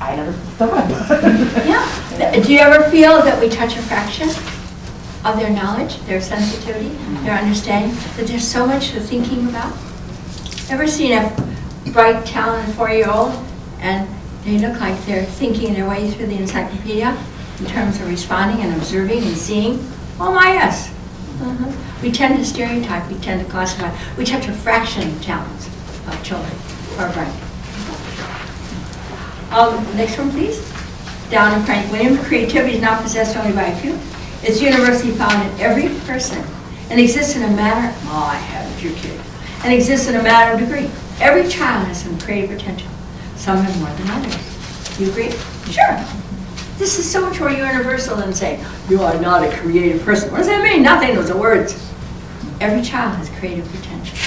I never thought about it. Yeah. Do you ever feel that we touch a fraction of their knowledge, their sensitivity, their understanding, that there's so much they're thinking about? Ever seen a bright, talented 4-year-old and they look like they're thinking their way through the encyclopedia in terms of responding and observing and seeing? Oh my, yes. We tend to stereotype, we tend to classify. We touch a fraction of talents of children who are bright. Next one, please. Down in Frank Williams, creativity is not possessed only by a few. It's universally found in every person and exists in a matter, I haven't, you're kidding, and exists in a matter of degree. Every child has some creative potential. Some have more than others. You agree? Sure. This is so much more universal than saying, you are not a creative person. What does that mean? Nothing, those are words. Every child has creative potential.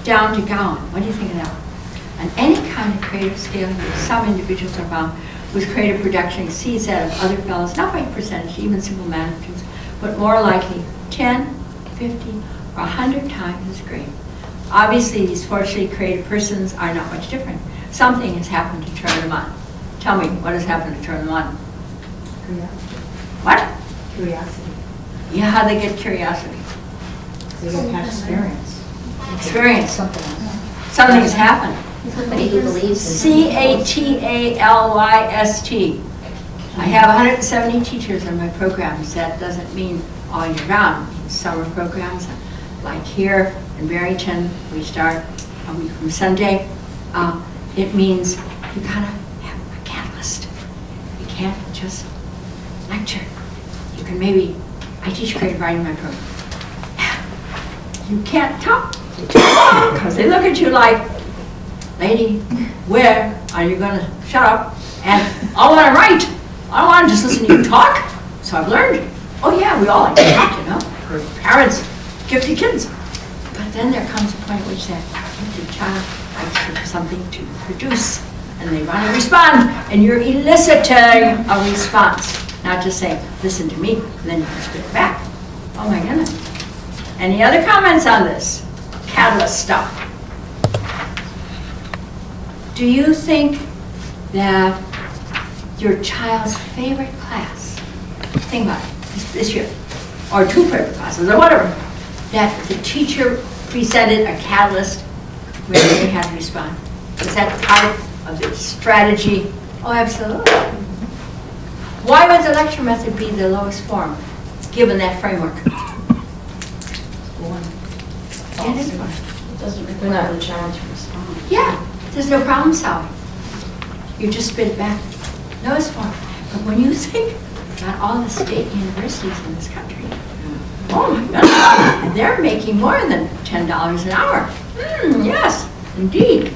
Down to Gowan, what do you think of that? On any kind of creative scale, some individuals are found whose creative production exceeds that of other fellows, not by percentage, even simple magnitudes, but more likely 10, 50, or 100 times as great. Obviously, these fortunately creative persons are not much different. Something has happened to turn them on. Tell me, what has happened to turn them on? Curiosity. What? Curiosity. Yeah, how they get curiosity? They get past experience. Experience. Something else. Something has happened. Somebody who believes C-A-T-A-L-Y-S-T. I have 170 teachers in my programs. That doesn't mean all year round. It means summer programs. Like here in Barrington, we start a week from Sunday. It means you gotta have a catalyst. You can't just lecture. You can maybe, I teach creative writing in my program. You can't talk because they look at you like, lady, where are you gonna shut up? And I wanna write. I don't wanna just listen to you talk. So I've learned. Oh yeah, we all like to talk, We're parents, gifted kids. But then there comes a point which that gifted child likes something to produce. And they want to respond, and you're eliciting a response. Not just saying, listen to me, and then you can spit it back. Oh my goodness. Any other comments on this? catalyst stuff. Do you think that your child's favorite class, think about it, this year, or two favorite classes, or whatever, that the teacher presented a catalyst where they had to respond? Is that part of the strategy? Oh, absolutely. Why would the lecture method be the lowest form, given that framework? It is one. It doesn't require the child to respond. Yeah, there's no problem solving. You just spit it back. Lowest form. But when you think about all the state universities in this country, oh my goodness, and they're making more than $10 an hour. Yes, indeed.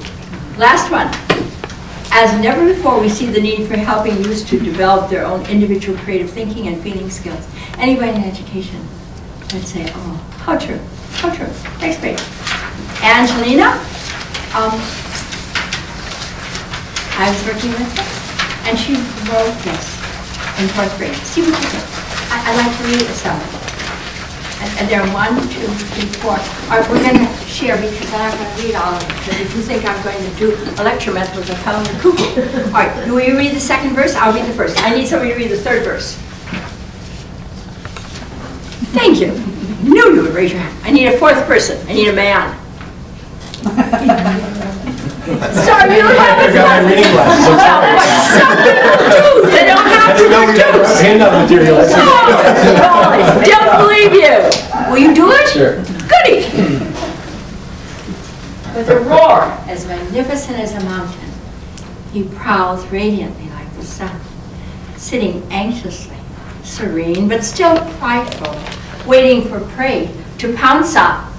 Last one. As never before, we see the need for helping youth to develop their own individual creative thinking and feeling skills. Anybody in education would say, oh, how true, how true. Next page. Angelina, I was working with her, and she wrote this in 4th grade. See what you think. I'd like to read some. And there are 1, 2, 3, 4. All right, we're going to share because I'm not going to read all of it. Because if you think I'm going to do a lecture method with a pound of cuckoo. All right, will you read the second verse? I'll read the first. I need somebody to read the third verse. Thank you. Knew you would raise your hand. I need a 4th person. I need a man. Sorry, you don't have a class. Some people do. They don't have to produce. Handout material. Oh, I don't believe you. Will you do it? Sure. Goody. With a roar as magnificent as a mountain, he prowls radiantly like the sun, sitting anxiously, serene, but still prideful, waiting for prey to pounce on.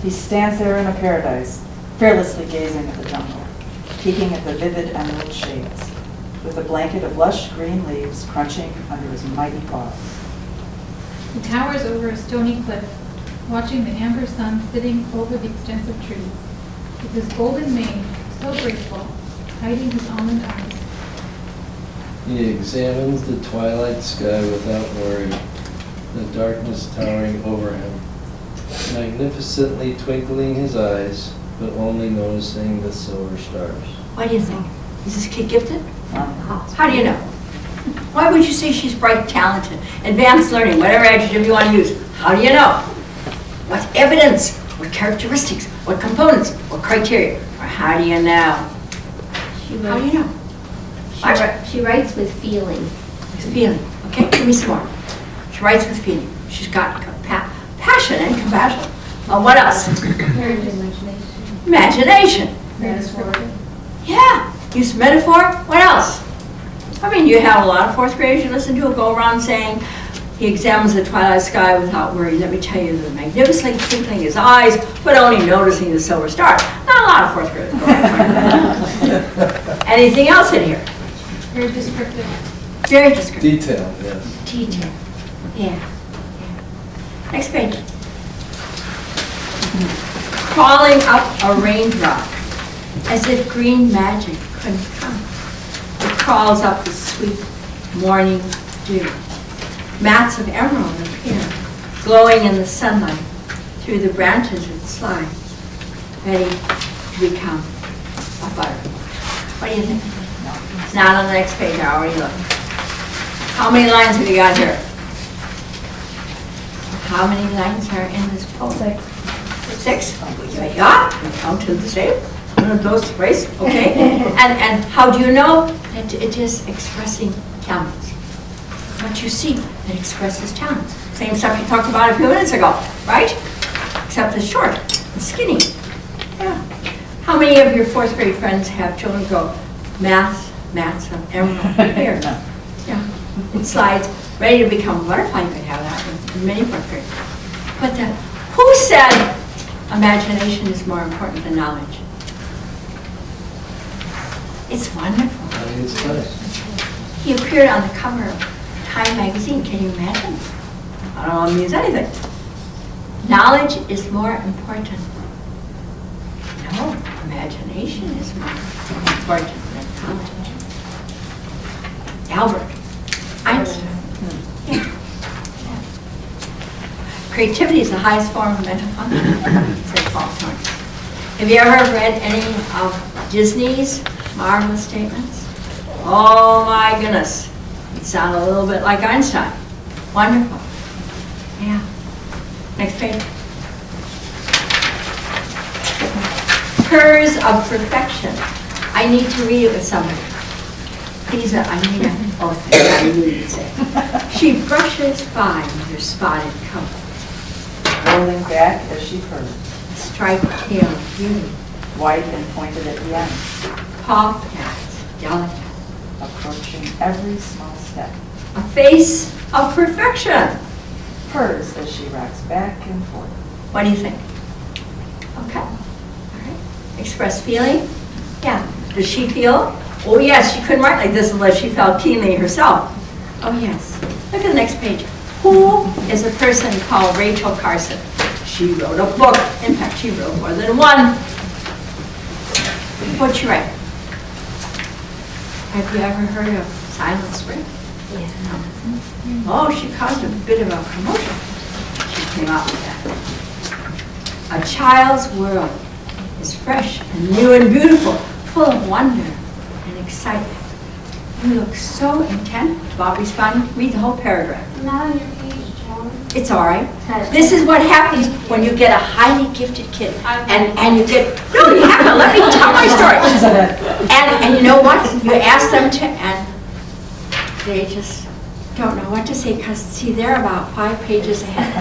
He stands there in a paradise, fearlessly gazing at the jungle, peeking at the vivid emerald shades, with a blanket of lush green leaves crunching under his mighty paws. He towers over a stony cliff, watching the amber sun sitting over the extensive trees, with his golden mane so graceful, hiding his almond eyes. He examines the twilight sky without worry, the darkness towering over him, magnificently twinkling his eyes, but only noticing the silver stars. What do you think? Is this kid gifted? How do you know? Why would you say she's bright, talented, advanced learning, whatever adjective you want to use? How do you know? What evidence? What characteristics? What components? What criteria? Or how do you know? How do you know? She writes with feeling. With feeling. Okay, give me some more. She writes with feeling. She's got passion and compassion. What else? Imagination. Metaphor. Yeah. Use metaphor. What else? I mean, you have a lot of 4th graders you listen to go around saying, he examines the twilight sky without worry. Let me tell you, the magnificently twinkling his eyes, but only noticing the silver stars. Not a lot of 4th graders go around. Anything else in here? Very descriptive. Very descriptive. Detail, yes. Detail. Yeah. Next page. Crawling up a raindrop, as if green magic couldn't come. It crawls up the sweet morning dew. Mats of emerald appear, glowing in the sunlight. Through the branches it slides, ready to become a butter. What do you think? It's not on the next page. I already looked. How many lines have you got here? How many lines are in this poem? 6. 6? Yeah, count to the same. One of those race, okay? And how do you know that it is expressing talents? What you see that expresses talents. Same stuff you talked about a few minutes ago, right? Except it's short and skinny. Yeah. How many of your 4th grade friends have children go, mats of emerald here? Yeah. It slides, ready to become a butterfly. You could have that in many 4th grade. But who said imagination is more important than knowledge? It's wonderful. It's nice. He appeared on the cover of Time magazine. Can you imagine? I don't want to use anything. Knowledge is more important. No, imagination is more important than knowledge. Albert Einstein. Yeah. Creativity is the highest form of mental function, said Paul Thomas. Have you ever read any of Disney's marvelous statements? Oh my goodness. You sound a little bit like Einstein. Wonderful. Yeah. Next page. Hers of perfection. I need to read it with somebody. Please, I need a, oh, thank you, I need to say. She brushes by with her spotted coat. Rolling back as she purred. A striped tail of beauty. White and pointed at the ends. Paw pads, delicate. Approaching every small step. A face of perfection. Purrs as she rocks back and forth. What do you think? Okay. All right. Express feeling? Yeah. Does she feel? Oh yes, she couldn't write like this unless she felt keenly herself. Oh yes. Look at the next page. Who is a person called Rachel Carson? She wrote a book. In fact, she wrote more than one. What'd she write? Have you ever heard of Silent Spring? Yeah. No. Oh, she caused a bit of a commotion. She came out with that. A child's world is fresh and new and beautiful, full of wonder and excitement. You look so intent about responding. Read the whole paragraph. Not on your page, Joan. It's all right. This is what happens when you get a highly gifted kid. And you get, no, you have to let me tell my story. And you know what? You ask them to, and they just don't know what to say because, see, they're about 5 pages ahead.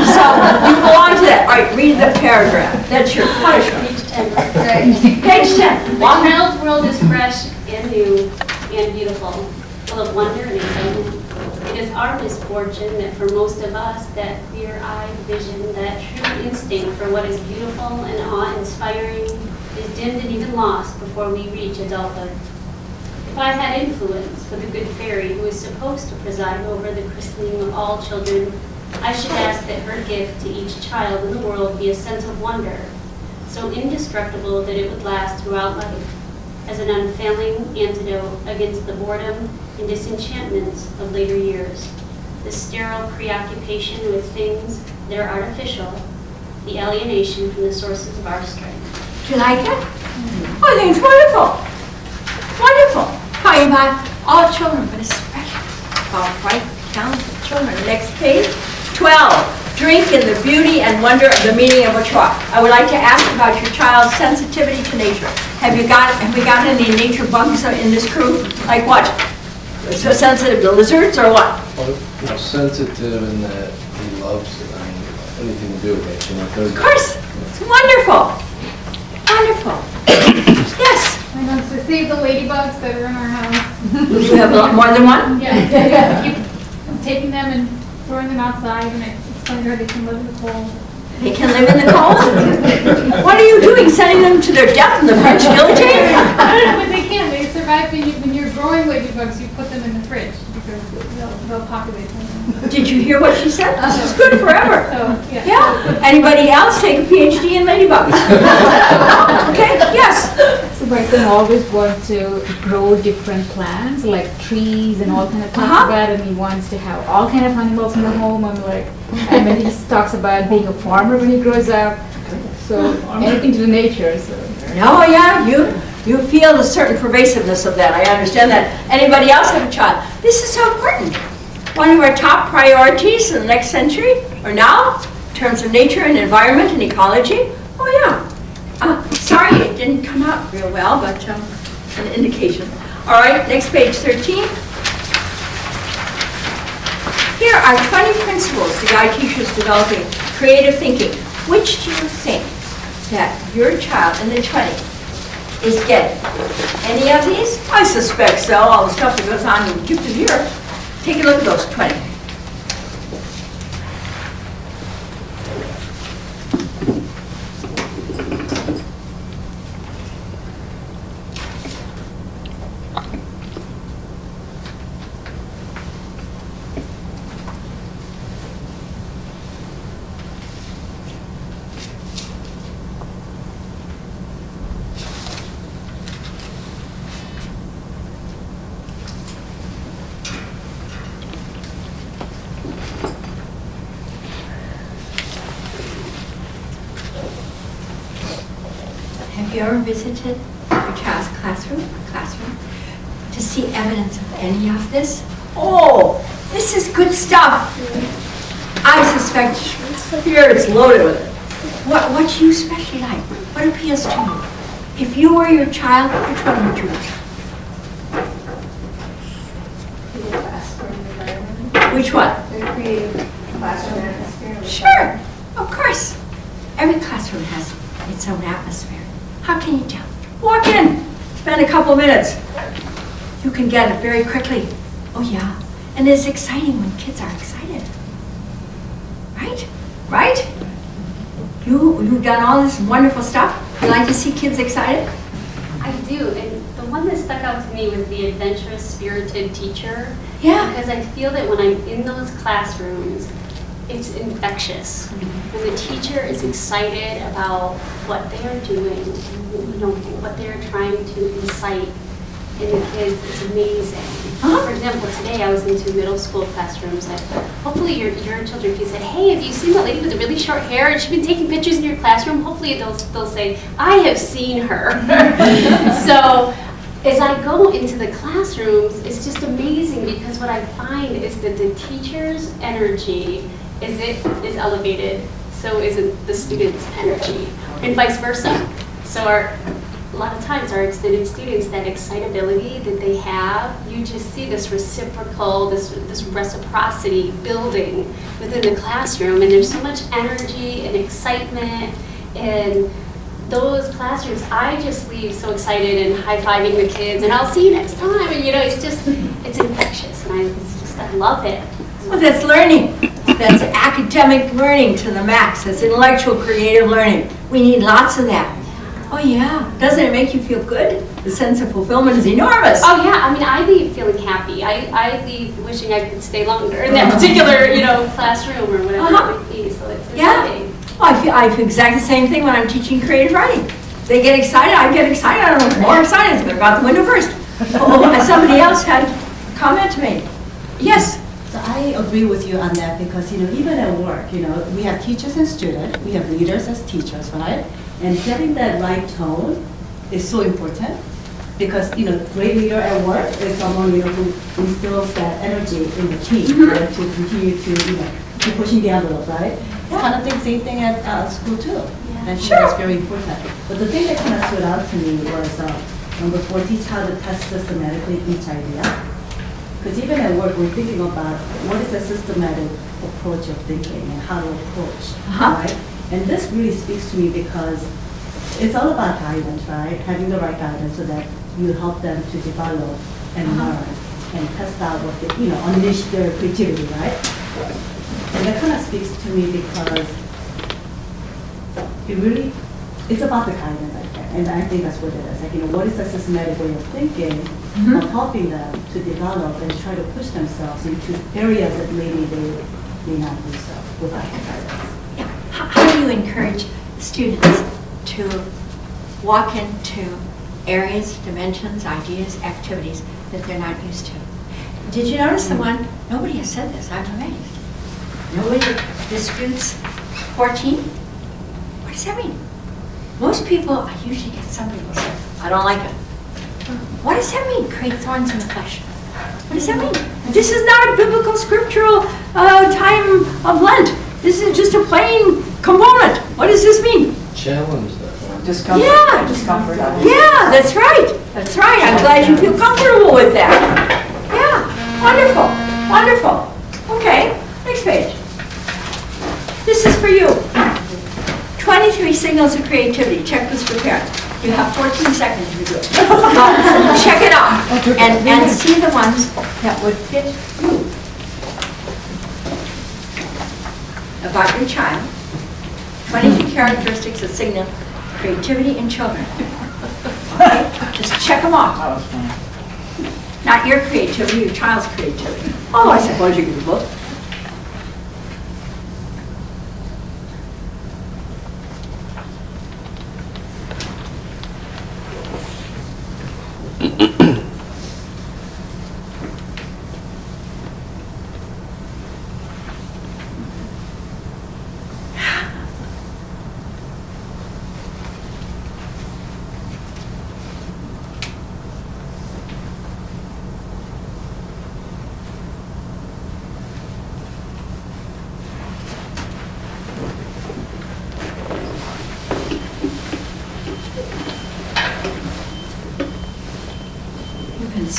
So you belong to that. All right, read the paragraph. That's your punishment. Page 10. Page 10. My child's world is fresh and new and beautiful, full of wonder and excitement. It is our misfortune that for most of us, that clear-eyed vision, that true instinct for what is beautiful and awe-inspiring is dimmed and even lost before we reach adulthood. If I had influence with a good fairy who is supposed to preside over the christening of all children, I should ask that her gift to each child in the world be a sense of wonder, so indestructible that it would last throughout life, as an unfailing antidote against the boredom and disenchantments of later years, the sterile preoccupation with things that are artificial, the alienation from the sources of our strength. Do you like it? Oh, I think it's wonderful. Wonderful. Talking about all children, but especially about bright, talented children. Next page. 12. Drink in the beauty and wonder of the meaning of a walk. I would like to ask about your child's sensitivity to nature. Have we got any nature bugs in this crew? Like what? So sensitive to lizards or what? Well, sensitive in that he loves anything to do with nature. Of course. It's wonderful. Wonderful. Yes. I know, to save the ladybugs that are in our house. You have a lot more than one? Yeah, keep taking them and throwing them outside, and I explained to her they can live in the cold. They can live in the cold? What are you doing, sending them to their death in the French guillotine? But they can. They survive when you're growing ladybugs. You put them in the fridge because they'll populate them. Did you hear what she said? This is good forever. So, yeah. Yeah. Anybody else take a PhD in ladybugs? Okay. Yes. So my son always wants to grow different plants, like trees and all kind of talks about, and he wants to have all kind of animals in the home. I'm like, and then he just talks about being a farmer when he grows up. So anything to the nature. So. No, yeah, you feel a certain pervasiveness of that. I understand that. Anybody else have a child? This is so important. One of our top priorities in the next century, or now, in terms of nature and environment and ecology. Oh yeah. Sorry it didn't come out real well, but an indication. All right, next page, 13. Here are 20 principles to guide teachers developing creative thinking. Which do you think that your child in the 20 is getting? Any of these? I suspect so, all the stuff that goes on in gifted here. Take a look at those 20. Have you ever visited your child's classroom to see evidence of any of this? Oh, this is good stuff. I suspect here it's loaded with it. What do you especially like? What appeals to you? If you were your child, which one would you like? Which one? The creative classroom atmosphere. Sure, of course. Every classroom has its own atmosphere. How can you tell? Walk in, spend a couple minutes. You can get it very quickly. Oh yeah, and it's exciting when kids are excited. Right? Right? You've done all this wonderful stuff. You like to see kids excited? I do, and the one that stuck out to me was the adventurous, spirited teacher. Yeah. Because I feel that when I'm in those classrooms, it's infectious. When the teacher is excited about what they are doing, what they're trying to incite in the kids, it's amazing. For example, today I was into middle school classrooms. Like, hopefully your children, if you said, hey, have you seen that lady with the really short hair and she's been taking pictures in your classroom? Hopefully they'll say, I have seen her. So as I go into the classrooms, it's just amazing because what I find is that the teacher's energy is elevated, so isn't the student's energy, and vice versa. So a lot of times our extended students, that excitability that they have, you just see this reciprocal, this reciprocity building within the classroom, and there's so much energy and excitement in those classrooms. I just leave so excited and high-fiving the kids, and I'll see you next time, and it's infectious, and I love it. Well, that's learning. That's academic learning to the max. That's intellectual, creative learning. We need lots of that. Oh yeah, doesn't it make you feel good? The sense of fulfillment is enormous. Oh yeah, I mean, I leave feeling happy. I leave wishing I could stay longer in that particular, classroom or whatever it might be. So it's exciting. Well, I feel exactly the same thing when I'm teaching creative writing. They get excited, I get excited. I don't know, more excited. I'm gonna go out the window first. Somebody else had a comment to make. Yes. So I agree with you on that because, even at work, we have teachers and students, we have leaders as teachers, right? And setting that right tone is so important because, great leader at work is someone, who instills that energy in the team, right? To continue to, keep pushing the envelope, right? It's kind of the same thing at school too. Yeah. And sure. That's very important. But the thing that kind of stood out to me was number 4, teach how to test systematically each idea. Because even at work, we're thinking about what is a systematic approach of thinking and how to approach, right? And this really speaks to me because it's all about guidance, right? Having the right guidance so that you help them to develop and learn and test out what they, unleash their creativity, right? And that kind of speaks to me because it's about the guidance, I think. And I think that's what it is. Like, what is a systematic way of thinking of helping them to develop and try to push themselves into areas that maybe they may not do so without the guidance. Yeah. How do you encourage students to walk into areas, dimensions, ideas, activities that they're not used to? Did you notice the one? Nobody has said this. I'm amazed. Nobody disputes 14? What does that mean? Most people, I usually get somebody who says, I don't like it. What does that mean, create thorns in the flesh? What does that mean? This is not a biblical, scriptural time of Lent. This is just a plain component. What does this mean? Challenge that. Discomfort. Yeah. Discomfort. Yeah, that's right. That's right. I'm glad you feel comfortable with that. Yeah, wonderful, wonderful. Okay, next page. This is for you. 23 signals of creativity. Checklist for parents. You have 14 seconds to do it. Check it off and see the ones that would fit you. About your child. 23 characteristics that signal creativity in children. Okay? Just check them off. That was fun. Not your creativity, your child's creativity. Oh, I suppose you could look.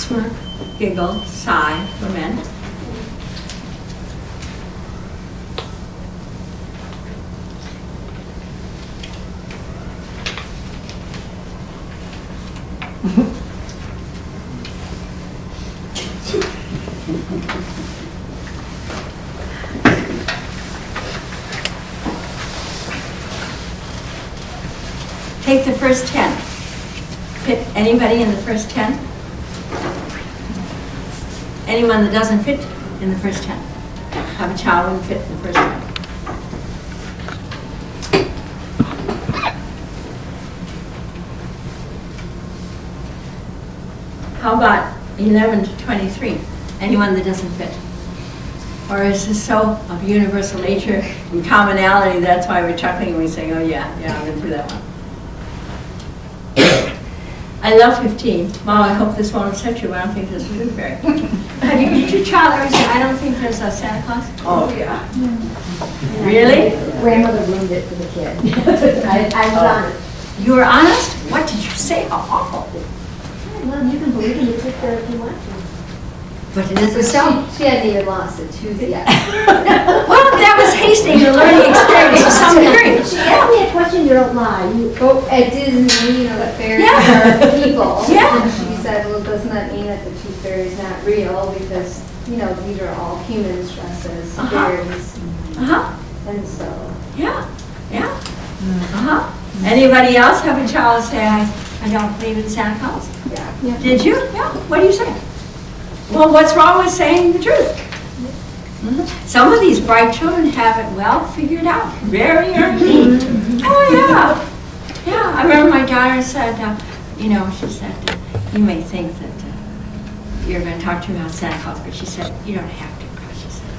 smirk, giggle, sigh, lament. Take the first 10. Fit anybody in the first 10? Anyone that doesn't fit in the first 10? Have a child who fit in the first 10. How about 11 to 23? Anyone that doesn't fit? Or is this so of universal nature and commonality, that's why we're chuckling and we say, oh yeah, I've been through that one. I love 15. Wow, I hope this won't upset you, but I don't think this is very. Did your child ever say, I don't think there's a Santa Claus? Oh, yeah. Really? Grandmother ruined it for the kid. I was honest. You were honest? What did you say? How awful. Well, you can believe it, you took care if you want to. But it isn't so. She hadn't even lost a tooth yet. Well, that was hastening the learning experience to some degree. She asked me a question, you don't lie. At Disney, you know, the fairies Yeah. are people. Yeah. And she said, well, doesn't that mean that the tooth fairy is not real? Because, you know, these are all human stresses, fairies. And so. Yeah. Anybody else have a child say, I don't believe in Santa Claus? Yeah. Did you? Yeah. What do you say? Well, what's wrong with saying the truth? Some of these bright children have it well figured out. Very early. Oh, yeah. Yeah. I remember my daughter said, she said, you may think that you're going to talk to me about Santa Claus, but she said, you don't have to, because she said,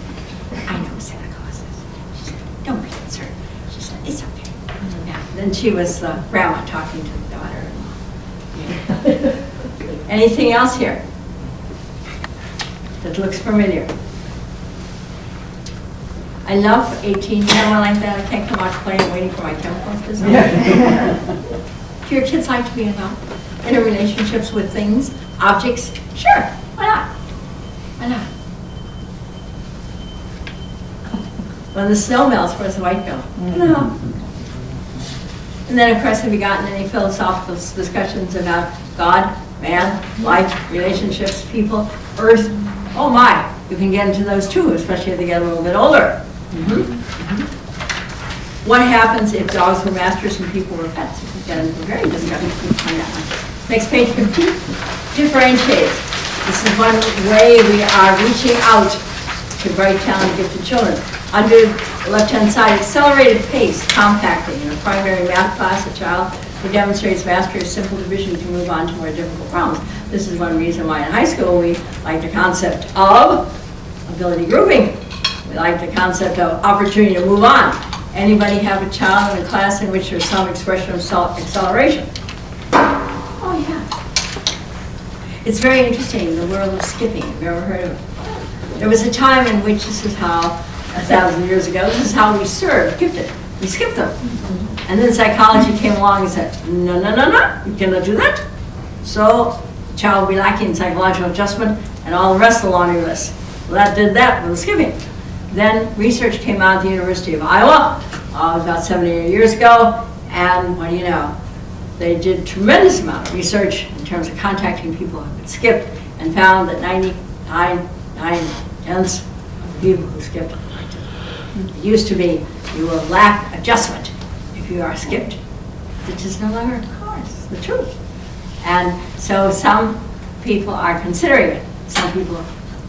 I know who Santa Claus is. She said, don't be concerned. She said, it's okay. Yeah. Then she was grandma talking to the daughter-in-law. Yeah. Anything else here that looks familiar? I love 18, you know, like that. I can't come out playing, waiting for my chemicals to start. Do your kids like to be involved in relationships with things, objects? Sure, why not? Why not? When the snow melts, where's the white bill? No. And then, of course, have you gotten any philosophical discussions about God, man, life, relationships, people, earth? Oh my, you can get into those too, especially if they get a little bit older. What happens if dogs were masters and people were pets? You can get into a very discussion on that one. Next, page 15, differentiate. This is one way we are reaching out to bright, talented, gifted children. Under the left-hand side, accelerated pace, compacting. In a primary math class, a child who demonstrates mastery of simple division can move on to more difficult problems. This is one reason why in high school we like the concept of ability grouping. We like the concept of opportunity to move on. Anybody have a child in a class in which there's some expression of acceleration? Oh yeah. It's very interesting, the world of skipping. Have you ever heard of it? There was a time in which this is how, 1,000 years ago, this is how we served gifted. We skipped them. And then psychology came along and said, no, you cannot do that. So the child will be lacking in psychological adjustment and all the rest of the laundry list. Well, that did that with the skipping. Then research came out at the University of Iowa about 7 or 8 years ago, and what do you know? They did a tremendous amount of research in terms of contacting people who had skipped and found that 99.9% of the people who skipped liked it. It used to be you will lack adjustment if you are skipped. It is no longer, of course, the truth. And so some people are considering it.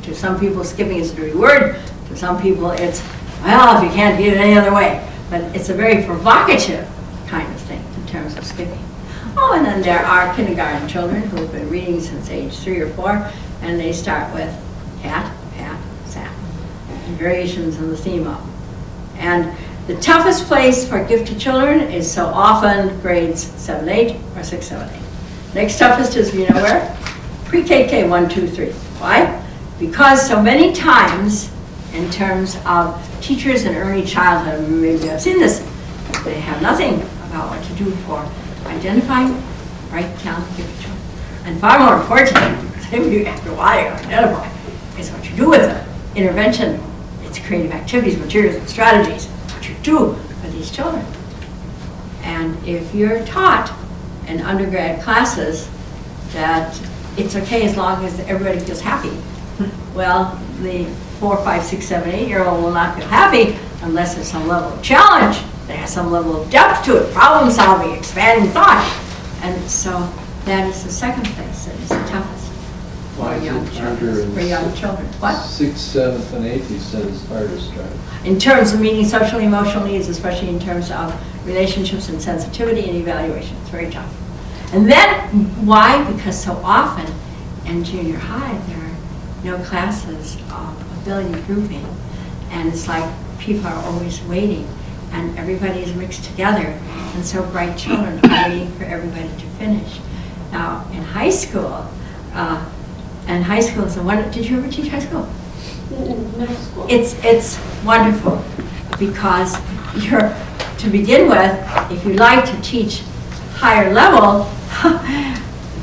To some people, skipping is a dirty word. To some people, it's, well, if you can't get it any other way. But it's a very provocative kind of thing in terms of skipping. Oh, and then there are kindergarten children who have been reading since age 3 or 4, and they start with cat, pat, sat, and variations on the theme of. And the toughest place for gifted children is so often grades 7, 8, or 6, 7, 8. Next toughest is, you know where? Pre-KK 1, 2, 3. Why? Because so many times, in terms of teachers in early childhood, maybe I've seen this, they have nothing about what to do for identifying bright, talented, gifted children. And far more importantly, after a while you identify, is what you do with them. Intervention, it's creative activities, materials, and strategies, what you do with these children. And if you're taught in undergrad classes that it's okay as long as everybody feels happy, well, the 4, 5, 6, 7, 8-year-old will not feel happy unless there's some level of challenge, that has some level of depth to it, problem solving, expanding thought. And so that is the second place that is the toughest for young children. What? 6th, 7th, and 8th, you said is hardest, right? In terms of meeting social and emotional needs, especially in terms of relationships and sensitivity and evaluation, it's very tough. And then, why? Because so often in junior high, there are no classes of ability grouping. And it's like people are always waiting, and everybody is mixed together. And so bright children are waiting for everybody to finish. Now, in high school, is a wonderful, did you ever teach high school? Middle school. It's wonderful because to begin with, if you like to teach higher level,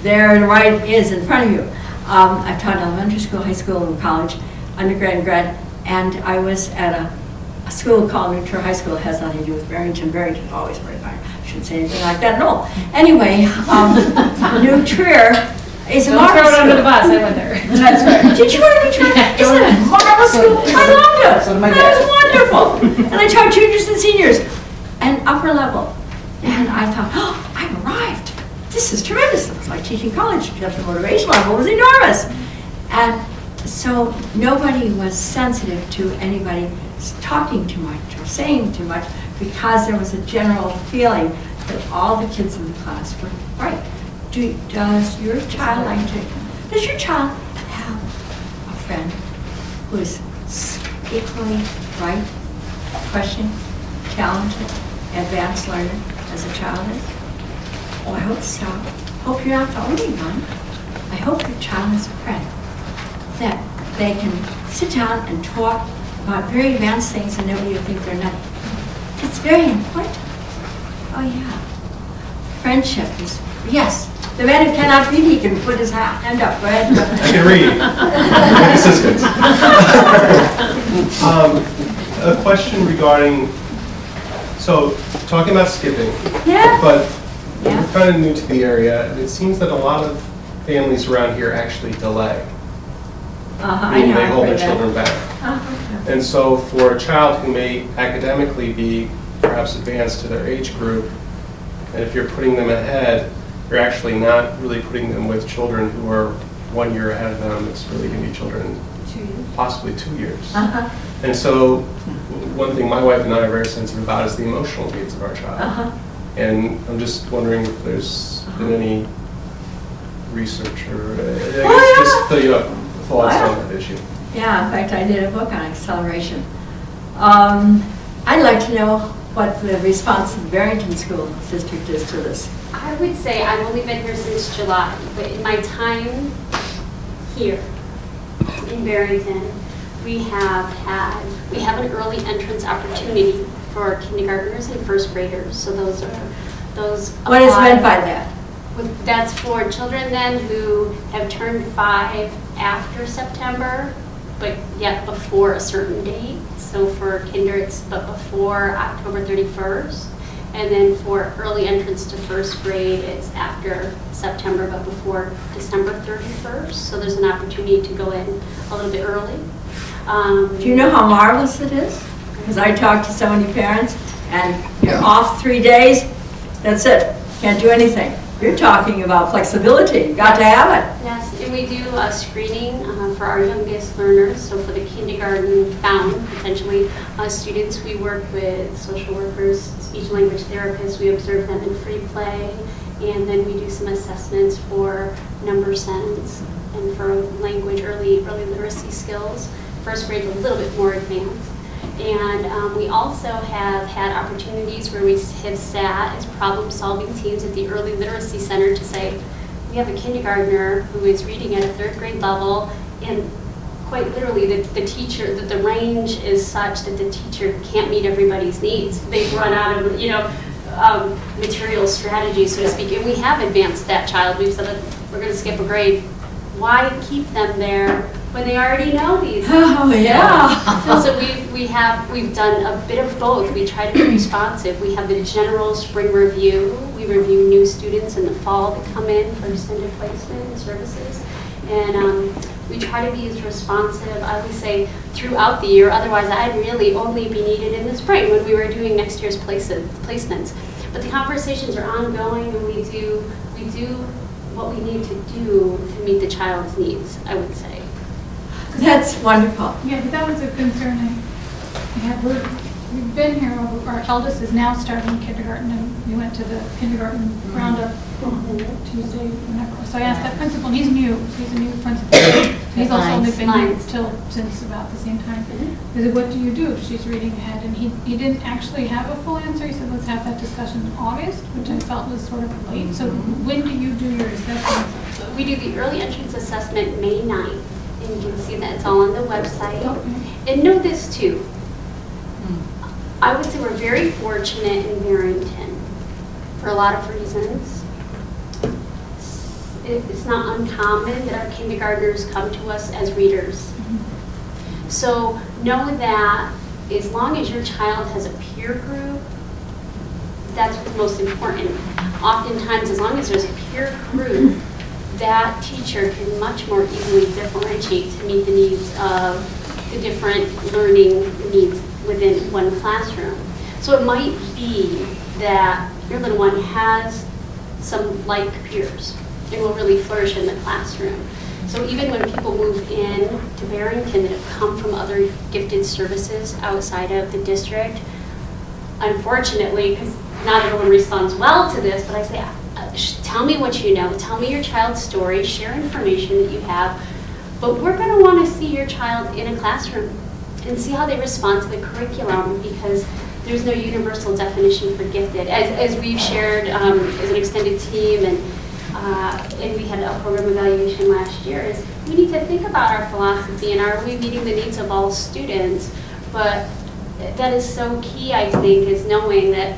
there the right is in front of you. I've taught elementary school, high school, and college, undergrad and grad, and I was at a school called New Trier High School. It has nothing to do with Barrington. Barrington's always very fine. I shouldn't say anything like that at all. Anyway, New Trier is a Don't marvelous throw it under school. the bus, I went there. That's right. Did you go to New Trier? Isn't it a marvelous school? I loved it. So did my It dad. was wonderful. And I taught juniors and seniors and upper level. And I thought, oh, I've arrived. This is tremendous. It was like teaching college, because the motivation level was enormous. And so nobody was sensitive to anybody talking too much or saying too much, because there was a general feeling that all the kids in the class were right. Does your child have a friend who is equally bright, questioning, talented, advanced learner as a child is? Oh, I hope so. Hope you're not the only one. I hope your child has a friend that they can sit down and talk about very advanced things and nobody will think they're nutty. It's very important. Oh yeah. Friendship is, yes. The man who cannot read, he can put his hand up. Go ahead. I can read. Assistance. A question regarding, so talking about skipping, Yeah. but we're kind of new to the area, and it seems that a lot of families around here actually delay. I Meaning know. they I've hold their heard that. children back. And so for a child who may academically be perhaps advanced to their age group, and if you're putting them ahead, you're actually not really putting them with children who are 1 year ahead of them. It's really going to be children 2 years. possibly 2 years. Uh-huh. And so one thing my wife and I are very sensitive about is the emotional needs of our child. Uh-huh. And I'm just wondering if there's been any research or just thoughts on that issue. Yeah, in fact, I did a book on acceleration. I'd like to know what the response of the Barrington School District is to this. I would say I've only been here since July, but in my time here in Barrington, we have an early entrance opportunity for kindergartners and first graders. So those. What is meant by that? That's for children then who have turned 5 after September, but yet before a certain date. So for kinder, it's but before October 31st. And then for early entrance to first grade, it's after September, but before December 31st. So there's an opportunity to go in a little bit early. Do you know how marvelous it is? Because I talk to so many parents, and you're off 3 days, that's it, can't do anything. You're talking about flexibility, you got to have it. Yes, and we do a screening for our youngest learners. So for the kindergarten bound, potentially, students, we work with social workers, speech and language therapists. We observe them in free play, and then we do some assessments for number sense and for language, early literacy skills. First grade's a little bit more advanced. And we also have had opportunities where we have sat as problem-solving teams at the Early Literacy Center to say, we have a kindergartner who is reading at a 3rd grade level, and quite literally the teacher, the range is such that the teacher can't meet everybody's needs. They've run out of, material strategies, so to speak, and we have advanced that child. We've said that we're going to skip a grade. Why keep them there when they already know these? Oh, yeah. So we've done a bit of both. We try to be responsive. We have the general spring review. We review new students in the fall that come in for extended placement services. And we try to be as responsive, I would say, throughout the year. Otherwise, I'd really only be needed in the spring when we were doing next year's placements. But the conversations are ongoing, and we do what we need to do to meet the child's needs, I would say. That's wonderful. Yeah, but that was a concern I had. We've been here, our eldest is now starting kindergarten, and we went to the kindergarten roundup on Tuesday, whenever. So I asked that principal, and he's new, so he's a new principal. He's also only been here since about the same time. I said, what do you do if she's reading ahead? And he didn't actually have a full answer. He said, let's have that discussion in August, which I felt was sort of late. So when do you do your assessment? We do the early entrance assessment May 9th, and you can see that it's all on the website. Okay. And know this too, I would say we're very fortunate in Barrington for a lot of reasons. It's not uncommon that our kindergartners come to us as readers. So know that as long as your child has a peer group, that's what's most important. Oftentimes, as long as there's a peer group, that teacher can much more easily differentiate to meet the needs of the different learning needs within one classroom. So it might be that your little one has some like peers and will really flourish in the classroom. So even when people move in to Barrington that have come from other gifted services outside of the district, unfortunately, because not everyone responds well to this, but I say, tell me what you know, tell me your child's story, share information that you have, but we're going to want to see your child in a classroom and see how they respond to the curriculum, because there's no universal definition for gifted. As we've shared as an extended team, and we had a program evaluation last year, is we need to think about our philosophy and are we meeting the needs of all students? But that is so key, I think, is knowing that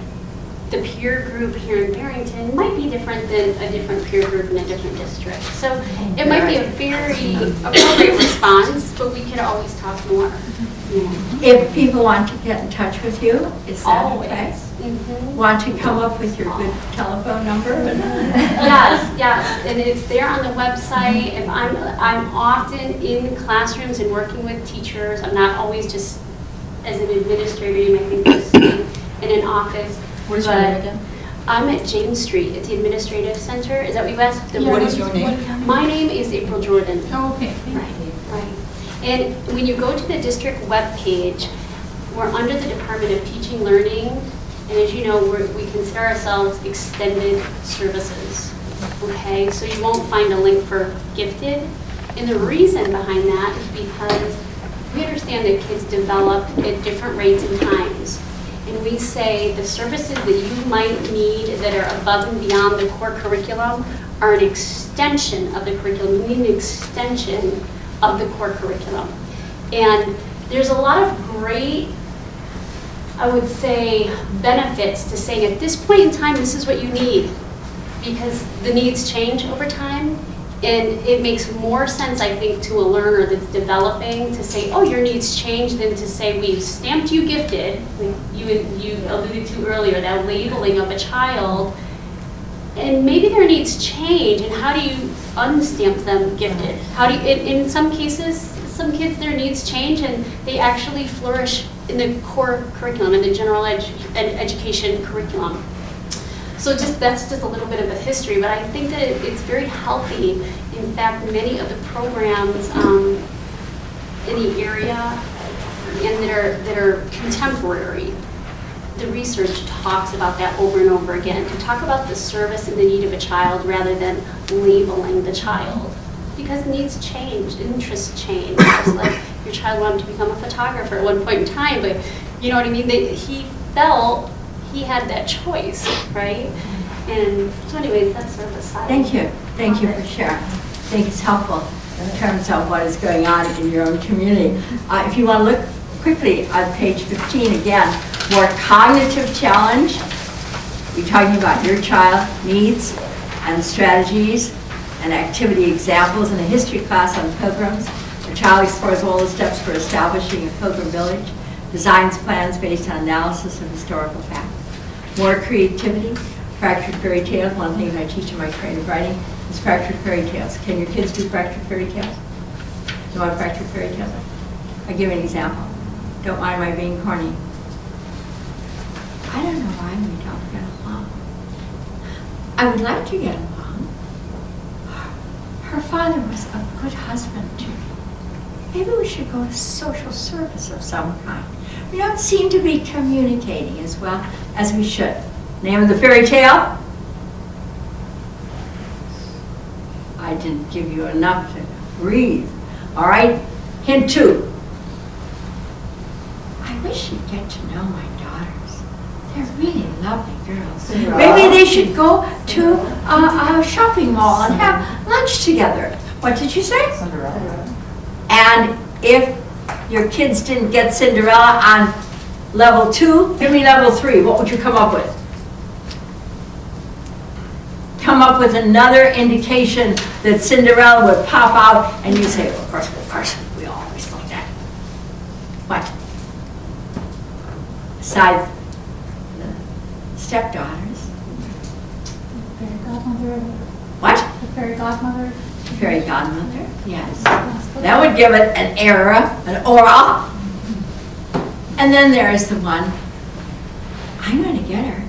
the peer group here in Barrington might be different than a different peer group in a different district. So it might be a very appropriate response, but we could always talk more. If people want to get in touch with you, is that okay? Mm-hmm. Want to come up with your good telephone number? Yes, and it's there on the website. If I'm often in classrooms and working with teachers. I'm not always just as an administrator. You might think just sitting in an office. Where's your name again? I'm at James Street at the Administrative Center. Is that what you asked? What is your name? My name is April Jordan. Oh, okay. Right. And when you go to the district webpage, we're under the Department of Teaching Learning, and as you know, we consider ourselves extended services. Okay, so you won't find a link for gifted, and the reason behind that is because we understand that kids develop at different rates and times. And we say the services that you might need that are above and beyond the core curriculum are an extension of the curriculum. You need an extension of the core curriculum. And there's a lot of great, I would say, benefits to saying at this point in time, this is what you need, because the needs change over time. And it makes more sense, I think, to a learner that's developing to say, oh, your needs change, than to say, we've stamped you gifted. You alluded to earlier, that labeling of a child. And maybe their needs change, and how do you unstamp them gifted? How do you, in some cases, some kids, their needs change and they actually flourish in the core curriculum, in the general education curriculum. So that's just a little bit of the history, but I think that it's very healthy. In fact, many of the programs in the area and that are contemporary, the research talks about that over and over again, to talk about the service and the need of a child rather than labeling the child. Because needs change, interests change. Just like your child wanted to become a photographer at one point in time, but you know what I mean? He felt he had that choice, right? And so anyways, that's sort of a side. Thank you for sharing. I think it's helpful in terms of what is going on in your own community. If you want to look quickly on page 15 again, more cognitive challenge. We're talking about your child needs and strategies and activity examples in a history class on pilgrims. The child explores all the steps for establishing a pilgrim village, designs plans based on analysis of historical facts. More creativity, fractured fairy tales. One thing I teach in my creative writing is fractured fairy tales. Can your kids do fractured fairy tales? You want fractured fairy tales? I'll give you an example. Don't mind my being corny. I don't know why we don't get along. I would like to get along. Her father was a good husband to me. Maybe we should go to social service of some kind. We don't seem to be communicating as well as we should. Name of the fairy tale? I didn't give you enough to breathe. All right? Hint 2. I wish you'd get to know my daughters. They're really lovely girls. Maybe they should go to a shopping mall and have lunch together. What did you say? Cinderella. And if your kids didn't get Cinderella on level 2, give me level 3. What would you come up with? Come up with another indication that Cinderella would pop out, and you say, well, of course, we always know that. What? Besides the stepdaughters. Fairy godmother. What? The fairy godmother. Fairy godmother, yes. That would give it an era, an aura. And then there's the one, I'm going to get her.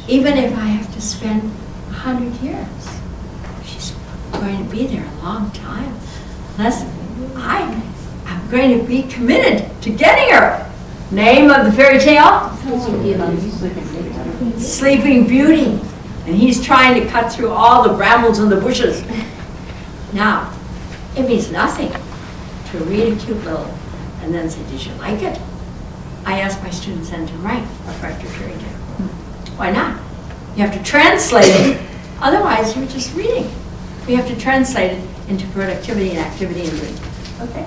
Even if I have to spend 100 years. She's going to be there a long time. Unless I'm going to be committed to getting her. Name of the fairy tale? Sleeping Beauty. And he's trying to cut through all the brambles and the bushes. Now, it means nothing to read a cute little and then say, did you like it? I ask my students then to write a fractured fairy tale. Why not? You have to translate it. Otherwise, you're just reading. We have to translate it into productivity and activity and reading. Okay.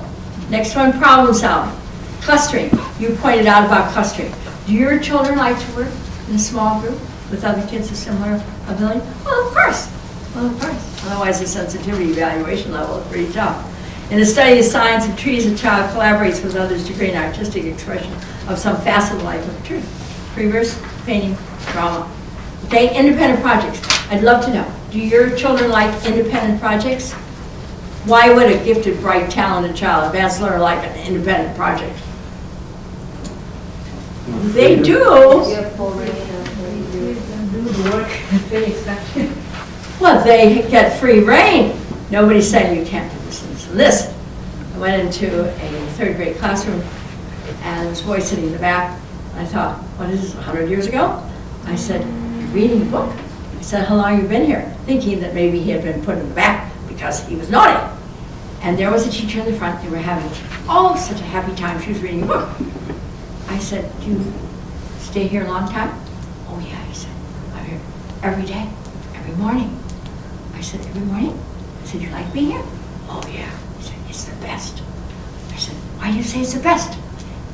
Next one, problem solving. Clustering. You pointed out about clustering. Do your children like to work in a small group with other kids of similar ability? Well, of course. Well, of course. Otherwise, the sensitivity evaluation level is pretty tough. In the study of science of trees, a child collaborates with others to create an artistic expression of some facet of life of a tree. Free verse, painting, drama. Okay, independent projects. I'd love to know, do your children like independent projects? Why would a gifted, bright, talented child, advanced learner, like an independent project? They do. You have full reign of what you do. They expect you. Well, they get free reign. Nobody's saying you can't do this and this and this. I went into a third grade classroom and there was a boy sitting in the back. I thought, what is this, 100 years ago? I said, you're reading a book? I said, how long have you been here? Thinking that maybe he had been put in the back because he was naughty. And there was a teacher in the front. They were having, oh, such a happy time. She was reading a book. I said, do you stay here a long time? Oh, yeah, he said, I'm here every day, every morning. I said, every morning? I said, you like being here? Oh, yeah. He said, it's the best. I said, why do you say it's the best?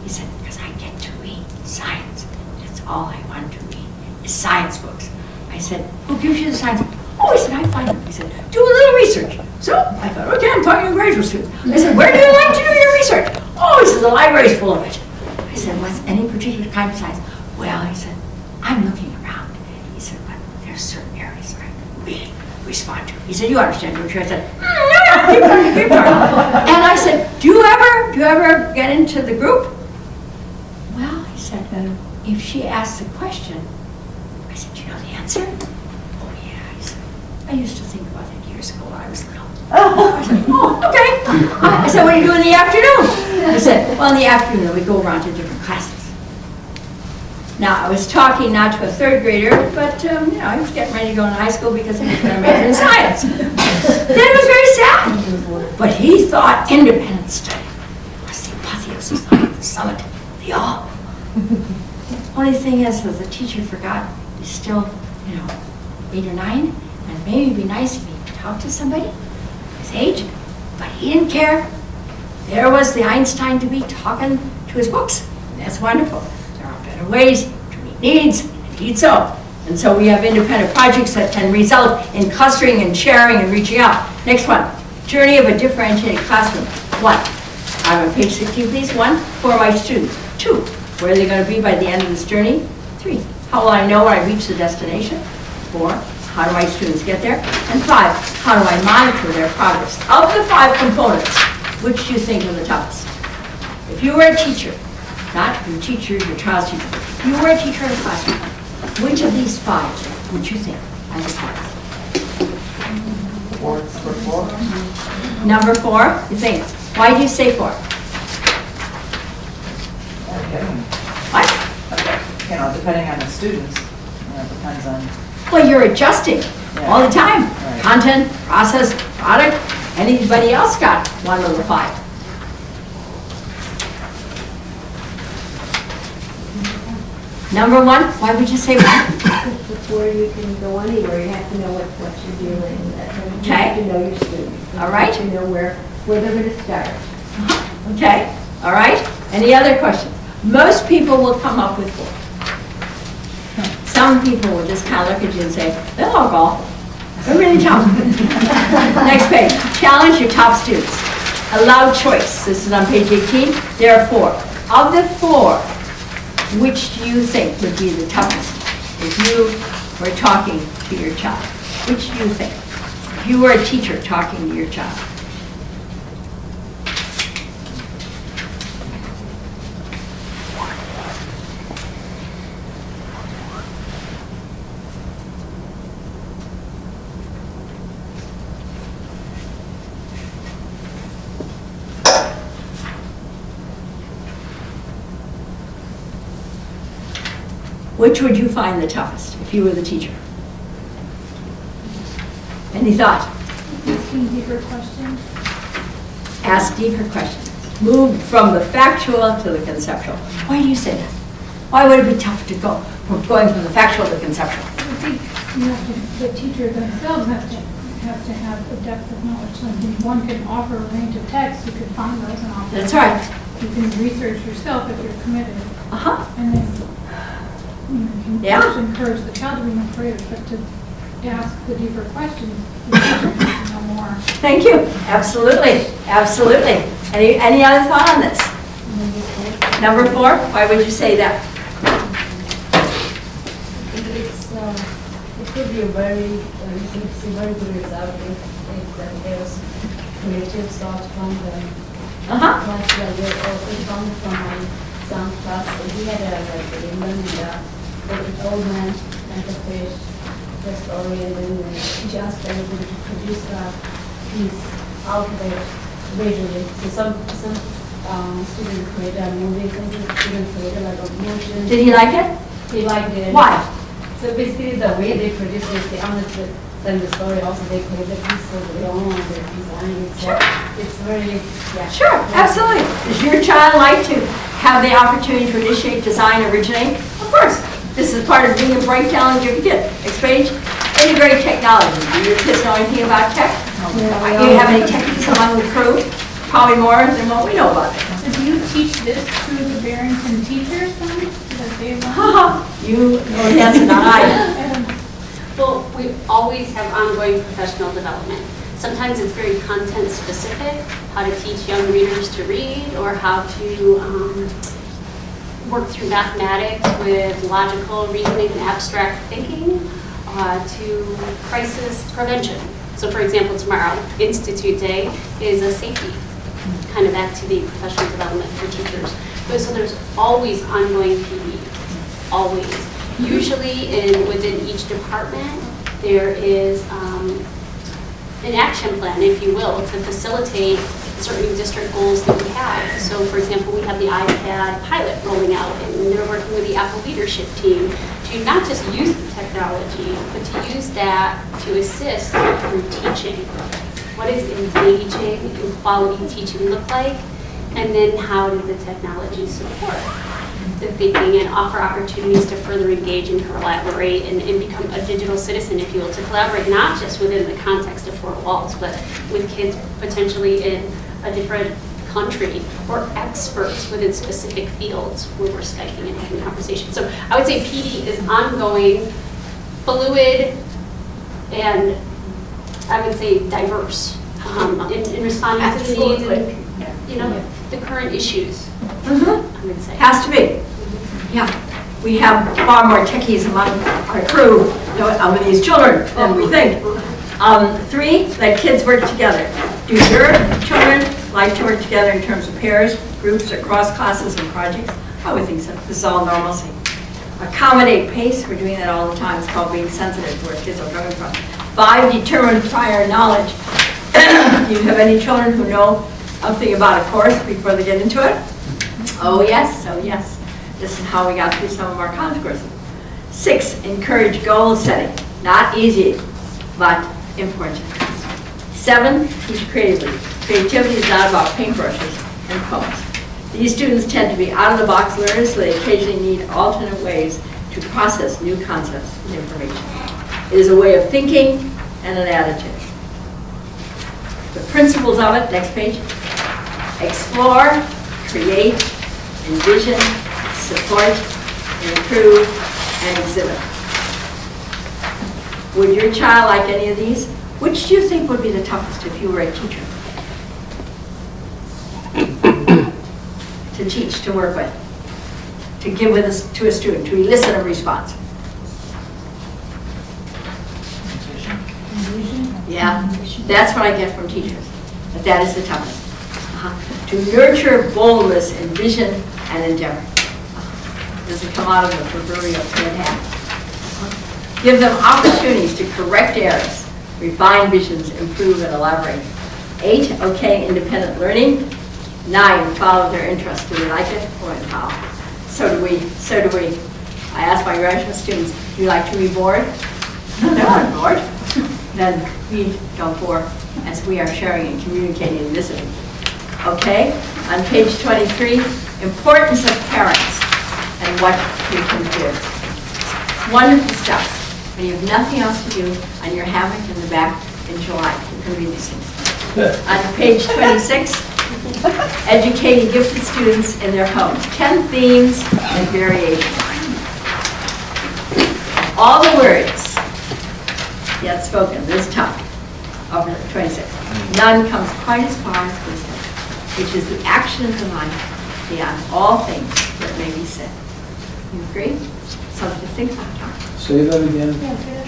He said, because I get to read science. That's all I want to read is science books. I said, who gives you the science books? Oh, he said, I find them. He said, do a little research. So I thought, okay, I'm talking to graduate students. I said, where do you like to do your research? Oh, he said, the library's full of it. I said, what's any particular kind of science? Well, he said, I'm looking around. He said, but there's certain areas I really respond to. He said, you understand, don't you? I said, no, keep talking, keep talking. And I said, do you ever get into the group? Well, he said, if she asks a question, I said, do you know the answer? Oh, yeah, he said, I used to think about it years ago when I was little. I said, oh, okay. I said, what do you do in the afternoon? I said, well, in the afternoon, we go around to different classes. Now, I was talking not to a third grader, but, he was getting ready to go to high school because he was going to major in science. Then it was very sad. But he thought independent study was the apotheosis, the summit, the all. Only thing is that the teacher forgot he's still, 8 or 9, and maybe it'd be nice if he talked to somebody his age, but he didn't care. There was the Einstein to be talking to his books. That's wonderful. There are better ways to meet needs, indeed so. And so we have independent projects that can result in clustering and sharing and reaching out. Next one, journey of a differentiated classroom. 1, I'm on page 16, please. 1, who are my students? 2, where are they going to be by the end of this journey? 3, how will I know when I reach the destination? 4, how do my students get there? And 5, how do I monitor their progress? Of the 5 components, which do you think are the toughest? If you were a teacher, not your teacher, your child's teacher, if you were a teacher in a classroom, which of these 5 would you think are the toughest? 4. Number 4, you think. Why do you say 4? What? You know, depending on the students, you know, it depends on. Well, you're adjusting all the time. Right. Content, process, product. Anybody else got one of the 5? Number 1, why would you say 1? Before you can go anywhere, you have to know what you're doing. You Okay. have to know your students. All right. You have to know where they're going to start. Okay, all right. Any other questions? Most people will come up with 4. Some people will just kind of look at you and say, they'll all go. They're really tough. Next page, challenge your top students. Allow choice. This is on page 18. There are 4. Of the 4, which do you think would be the toughest if you were talking to your child? Which do you think? If you were a teacher talking to your child. Which would you find the toughest if you were the teacher? Any thought? Asking deeper questions. Ask deeper questions. Move from the factual to the conceptual. Why do you say that? Why would it be tough to go from going from the factual to the conceptual? I think you have to, the teacher themselves has to have a depth of knowledge. Something one can offer a range of texts, you could find those and offer. That's right. You can research yourself if you're committed. And then you can also encourage the child to be more creative, but to ask the deeper questions, the teacher has to know more. Thank you. Absolutely. Absolutely. Any other thought on this? Number 4, why would you say that? It could be a very, you can see very good result if there's creative thought from them. Like it comes from my son's class. He had a England the old man and the fish, the story, and then he asked everybody to produce a piece out of it visually. So some students created a movie, some students created like a motion. Did he like it? He liked it. Why? So basically the way they produce it, they honestly send the story also, they create the piece of their own, their design. So it's very, Sure, absolutely. Does your child like to have the opportunity to initiate, design, originate? Of course. This is part of being a bright, talented kid. Next page. Integrate technology. Do your kids know anything about tech? Do you have any techies among the crew? Probably more than what we know about it. So do you teach this to the Barrington teachers then? That they want? You know the answer, not I. Well, we always have ongoing professional development. Sometimes it's very content specific, how to teach young readers to read or how to work through mathematics with logical reasoning and abstract thinking to crisis prevention. So for example, tomorrow, Institute Day is a safety kind of activity, professional development for teachers. But so there's always ongoing PD, always. Usually within each department, there is an action plan, if you will, to facilitate certain district goals that we have. So for example, we have the iPad pilot rolling out, and they're working with the Apple leadership team to not just use the technology, but to use that to assist through teaching. What does engaging and quality teaching look like? And then how does the technology support the thinking and offer opportunities to further engage and collaborate and become a digital citizen, if you will, to collaborate not just within the context of 4 walls, but with kids potentially in a different country or experts within specific fields where we're Skyping and having conversations. So I would say PD is ongoing fluid and I would say diverse in responding to the needs and, you know, the current issues, I would say. Has to be. Yeah. We have far more techies among our crew, with these children than we think. 3, let kids work together. Do your children like to work together in terms of pairs, groups, or cross classes and projects? I would think so. This is all normalcy. Accommodate pace. We're doing that all the time. It's called being sensitive to where kids are coming from. 5, determine prior knowledge. Do you have any children who know something about a course before they get into it? Oh yes, oh yes. This is how we got through some of our college courses. 6, encourage goal setting. Not easy, but important. 7, teach creatively. Creativity is not about paintbrushes and poems. These students tend to be out-of-the-box learners, so they occasionally need alternate ways to process new concepts and information. It is a way of thinking and an attitude. The principles of it, next page. Explore, create, envision, support, improve, and exhibit. Would your child like any of these? Which do you think would be the toughest if you were a teacher? To teach, to work with, to give with us to a student, to elicit a response. Yeah, that's what I get from teachers, that is the toughest. To nurture boldness and vision and endeavor. Does it come out of the proverbial tin hat? Give them opportunities to correct errors, refine visions, improve, and elaborate. 8, okay, independent learning. 9, follow their interests. Do they like it? Boy, how? So do we. So do we. I ask my graduate students, do you like to be bored? No, they're not bored. Then we don't bore as we are sharing and communicating and listening. Okay, on page 23, importance of parents and what we can do. Wonderful stuff. When you have nothing else to do and you're hammock in the back in July, you can read these things. On page 26, educating gifted students in their homes. 10 themes and variations. All the words yet spoken, this time, over 26. None comes quite as far as wisdom, which is the action of the mind beyond all things that may be said. You agree? Something to think about. Say that again.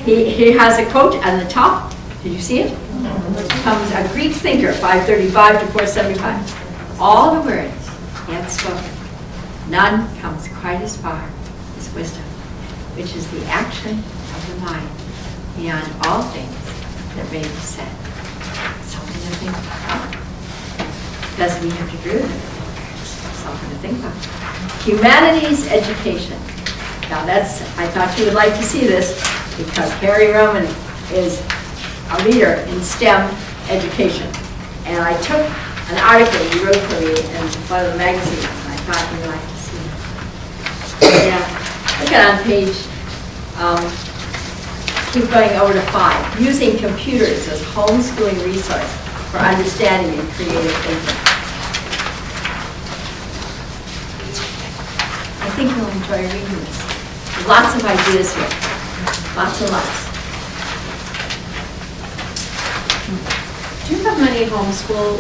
He has a quote on the top. Did you see it? It comes a Greek thinker, 535 to 475. All the words yet spoken. None comes quite as far as wisdom, which is the action of the mind beyond all things that may be said. Something to think about. Doesn't mean you have to agree with it. Just something to think about. Humanities education. Now that's, I thought you would like to see this because Harry Roman is a leader in STEM education. And I took an article he wrote for me in one of the magazines and I thought you would like to see it. Yeah, look at on page, keep going over to 5. Using computers as homeschooling resource for understanding and creative thinking. I think you'll enjoy reading this. Lots of ideas here. Lots and lots. Do you have many homeschool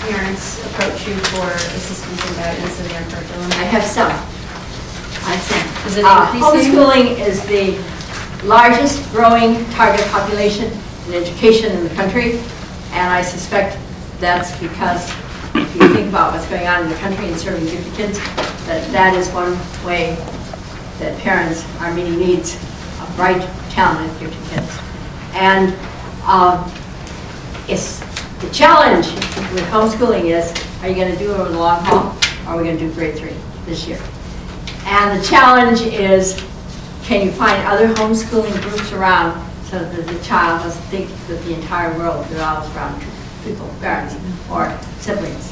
parents approach you for assistance and guidance in their curriculum? I have some. I have some. Is it increasing? Homeschooling is the largest growing target population in education in the country, and I suspect that's because if you think about what's going on in the country and serving gifted kids, that is one way that parents are meeting needs of bright, talented, gifted kids. And it's the challenge with homeschooling is, are you going to do it over the long haul, or are we going to do grade 3 this year? And the challenge is, can you find other homeschooling groups around so that the child doesn't think that the entire world revolves around people, parents, or siblings?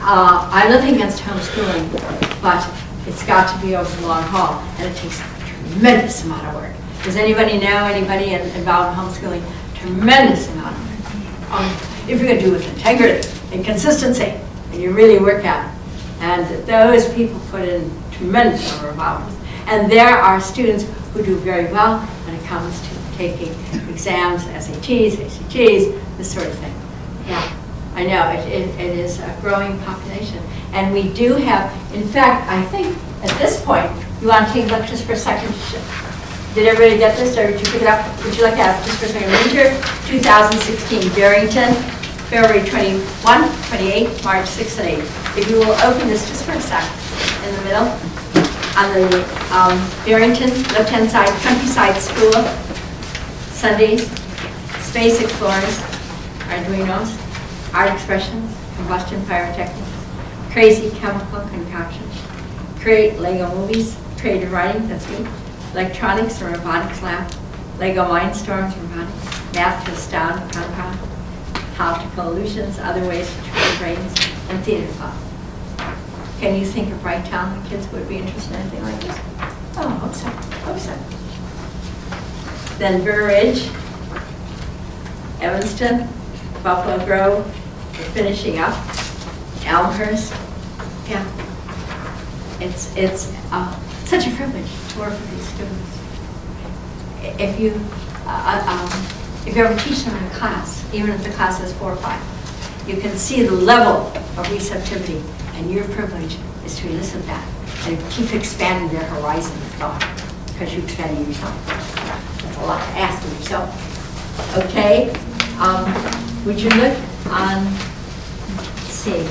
I'm nothing against homeschooling, but it's got to be over the long haul, and it takes a tremendous amount of work. Does anybody know anybody involved in homeschooling? Tremendous amount of work. If you're going to do it with integrity and consistency, and you really work at it. And those people put in tremendous number of hours. And there are students who do very well, and it comes to taking exams, SATs, ACTs, this sort of thing. Yeah, I know, it is a growing population. And we do have, in fact, I think at this point, you want to take a look just for a second. Did everybody get this, or did you pick it up? Would you like to have just for a second? Winter 2016, Barrington, February 21, 28, March 6 and 8. If you will open this just for a second, in the middle, on the Barrington, left-hand side, Countryside School, Sundays, Space Explorers, Arduinos, Art Expressions, Combustion Pyrotechnics, Crazy Chemical Concoctions, Create Lego Movies, Creative Writing, that's me, Electronics and Robotics Lab, Lego Mindstorms Robotics, Math to Astound, Concon, Optical Illusions, Other Ways to Train Brains, and Theater Club. Can you think of bright, talented kids who would be interested in anything like this? Oh, hope so, hope so. Then Burr Ridge, Evanston, Buffalo Grove, we're finishing up, Elmhurst, yeah. It's such a privilege to work with these students. If you ever teach them in a class, even if the class is 4 or 5, you can see the level of receptivity, and your privilege is to elicit that and keep expanding their horizon of thought, because you're expanding yourself. That's a lot to ask of yourself. Okay, would you look on, let's see,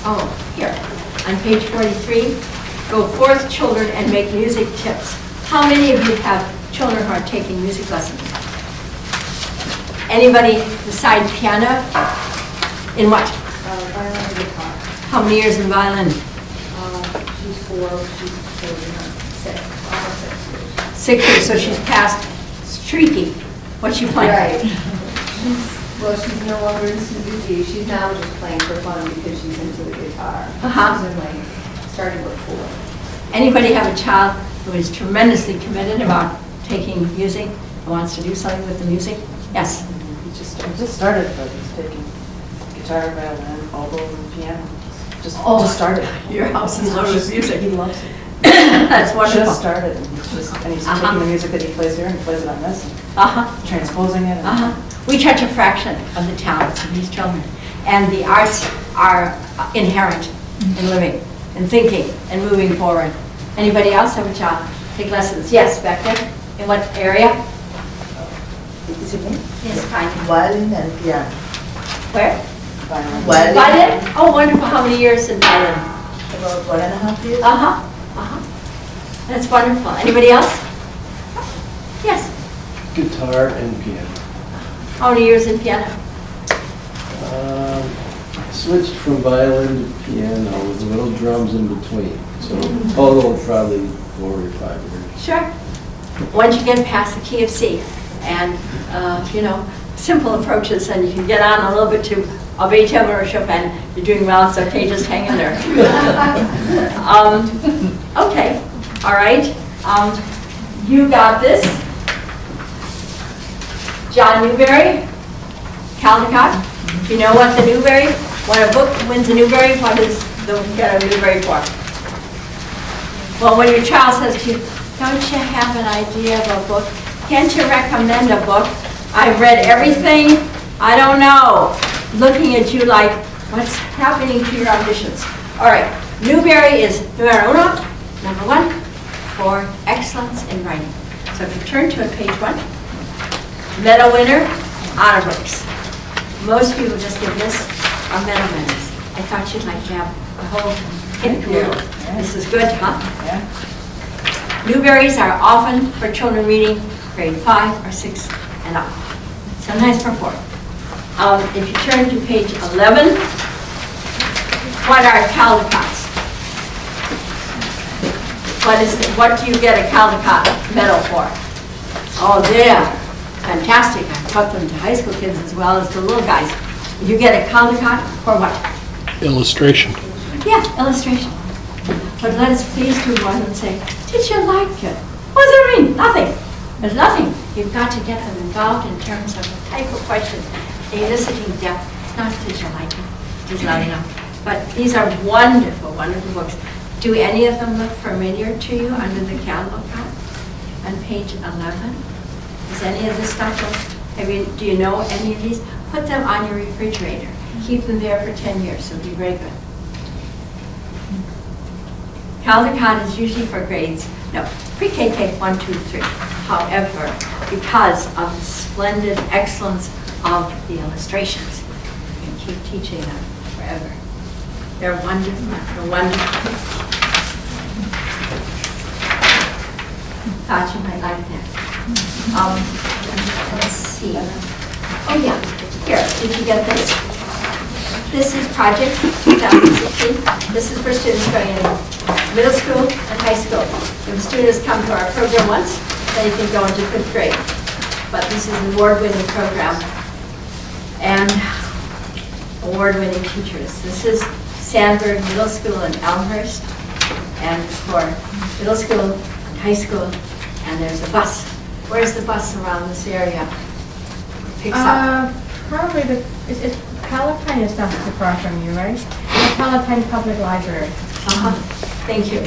oh, here, on page 43, go forth, children, and make music tips. How many of you have children who are taking music lessons? Anybody beside piano? In what? Violin and guitar. How many years in violin? She's 4, she's 6, almost 6 years. 6 years, so she's past streaky. What's she playing? Right. She's no longer in CBG. She's now just playing for fun because she's into the guitar. Uh-huh. She's in starting with 4. Anybody have a child who is tremendously committed about taking music, who wants to do something with the music? Yes? He just started, but he's taking guitar, violin, oboe, and piano. Just started. Your house is loaded with music. He loves it. That's wonderful. Just started, and he's taking the music that he plays here and he plays it on this, and transposing it. We touch a fraction of the talents of these children, and the arts are inherent in living and thinking and moving forward. Anybody else have a child take lessons? Yes, back there. In what area? Is it me? Yes, fine. Violin and piano. Where? Violin. Violin? Oh, wonderful. How many years in violin? About 1.5 years. That's wonderful. Anybody else? Yes. Guitar and piano. How many years in piano? Switched from violin to piano with little drums in between. So total probably 4 or 5 years. Sure. Once you get past the key of C and, simple approaches, and you can get on a little bit to a Beethoven or Chopin, you're doing well, so okay, just hang in there. Okay, all right. You got this. John Newbery, Caldecott. You know what the Newbery, when a book wins a Newbery, what does the get a Newbery for? Well, when your child says to you, don't you have an idea of a book? Can't you recommend a book? I've read everything. I don't know. Looking at you like, what's happening to your ambitions? All right, Newbery is numero uno, number 1, for excellence in writing. So if you turn to it, page 1, medal winner, honor books. Most people just give this a medal winners. I thought you'd like to have a whole kit career. This is good, huh? Yeah. Newberries are often for children reading grade 5 or 6 and up. Sometimes for 4. If you turn to page 11, what are Caldecotts? What do you get a Caldecott medal for? Oh, they're fantastic. I taught them to high school kids as well as to little guys. You get a Caldecott for what? Illustration. Yeah, illustration. But let us please do more than say, did you like it? What does that mean? Nothing. There's nothing. You've got to get them involved in terms of the type of question, eliciting depth. It's not did you like it, did you like it? But these are wonderful, wonderful books. Do any of them look familiar to you under the Caldecott on page 11? Is any of this stuff, do you know any of these? Put them on your refrigerator. Keep them there for 10 years, it'll be very good. Caldecott is usually for grades, pre-K, K, 1, 2, 3. However, because of the splendid excellence of the illustrations, you can keep teaching them forever. They're wonderful, they're wonderful. Thought you might like that. Let's see. Oh yeah, here, did you get this? This is Project 2016. This is for students going in middle school and high school. If students come to our program once, they can go into 5th grade. But this is an award-winning program and award-winning teachers. This is Sandburg Middle School in Elmhurst, and it's for middle school and high school. And there's a bus. Where's the bus around this area? Picks up. Probably it's Palatine is not too far from you, right? The Palatine Public Library. Thank you.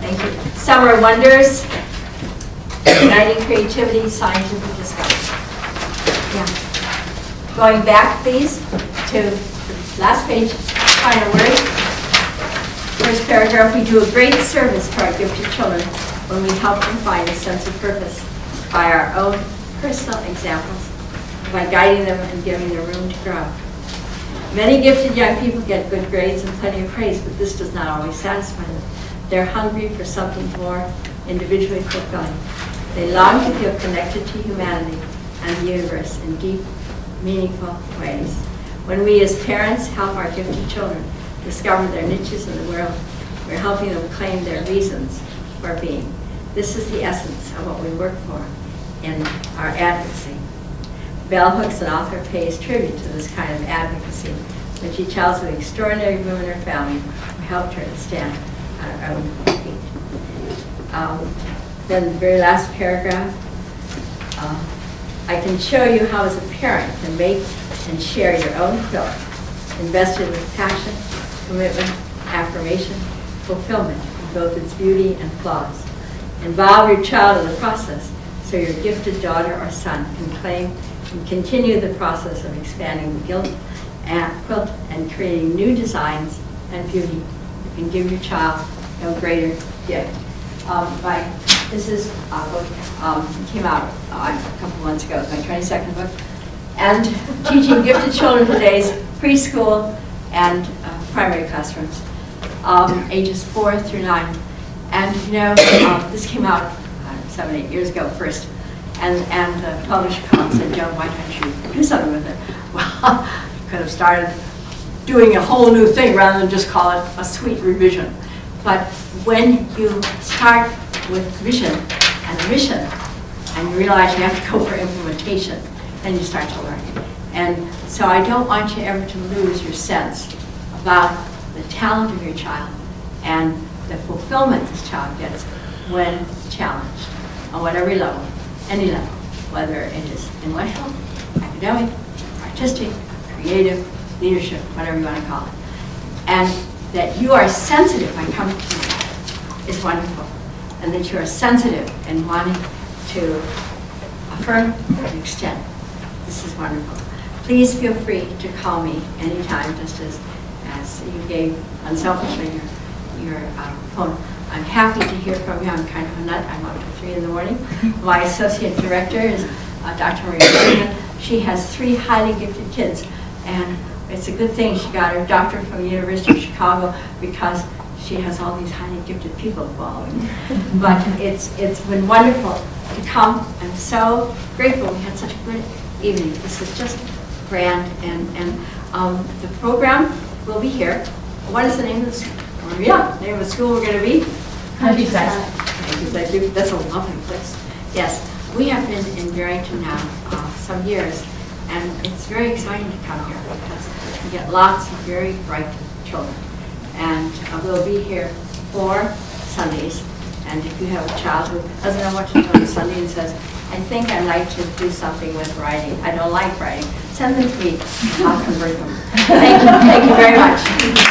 Thank you. Summer Wonders, Igniting Creativity, Scientific Discovery. Yeah. Going back, please, to the last page, final word. First paragraph, we do a great service to our gifted children when we help them find a sense of purpose by our own personal examples, by guiding them and giving them room to grow. Many gifted young people get good grades and plenty of praise, but this does not always satisfy them. They're hungry for something more individually fulfilling. They long to feel connected to humanity and the universe in deep, meaningful ways. When we as parents help our gifted children discover their niches in the world, we're helping them claim their reasons for being. This is the essence of what we work for in our advocacy. Bell Hooks, an author, pays tribute to this kind of advocacy when she tells of the extraordinary women in her family who helped her to stand on her own feet. Then the very last paragraph, I can show you how as a parent can make and share your own quilt, invested with passion, commitment, affirmation, fulfillment in both its beauty and flaws. Involve your child in the process so your gifted daughter or son can claim and continue the process of expanding the quilt and creating new designs and beauty. You can give your child no greater gift. This is came out a couple months ago. It's my 22nd book. And teaching gifted children today's preschool and primary classrooms, ages 4 through 9. And you know, this came out 7, 8 years ago first. And the publisher called and said, Joan, why don't you do something with it? Well, you could have started doing a whole new thing rather than just call it a sweet revision. But when you start with vision and a mission, and you realize you have to go for implementation, then you start to learn. And so I don't want you ever to lose your sense about the talent of your child and the fulfillment this child gets when challenged on every level, any level, whether it is intellectual, academic, artistic, creative, leadership, whatever you want to call it. And that you are sensitive by coming to me is wonderful. And that you are sensitive and wanting to affirm and extend. This is wonderful. Please feel free to call me anytime, just as you gave unselfishly your phone. I'm happy to hear from you. I'm kind of a nut. I'm up till 3 in the morning. My associate director is Dr. Maria Freeman. She has 3 highly gifted kids, and it's a good thing she got her doctorate from the University of Chicago because she has all these highly gifted people following. But it's been wonderful to come. I'm so grateful we had such a good evening. This is just grand, and the program will be here. What is the name of the school? Yeah, the name of the school we're going to be? Countryside. That's a lovely place. Yes, we have been in Barrington now some years, and it's very exciting to come here because we get lots of very bright children. And we'll be here 4 Sundays. And if you have a child who doesn't know what to do on Sunday and says, I think I'd like to do something with writing. I don't like writing. Send them to me. I'll convert them. Thank you. Thank you very much. Thank you.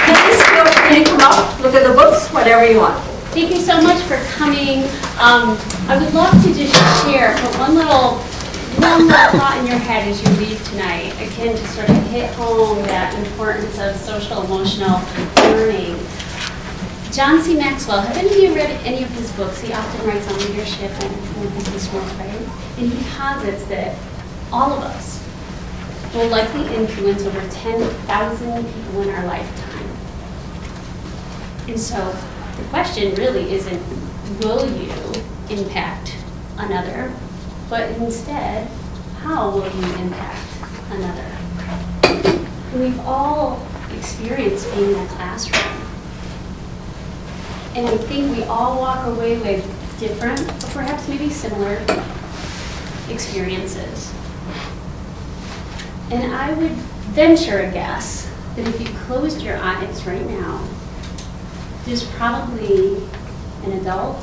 Please feel free to come up, look at the books, whatever you want. Thank you so much for coming. I would love to just share, put one little thought in your head as you leave tonight. Again, to sort of hit home that importance of social emotional learning. John C. Maxwell, have any of you read any of his books? He often writes on leadership and business work, right? And he posits that all of us will likely influence over 10,000 people in our lifetime. And so the question really isn't, will you impact another, but instead, how will you impact another? And we've all experienced being in a classroom. And I think we all walk away with different, or perhaps maybe similar experiences. And I would venture a guess that if you closed your eyes right now, there's probably an adult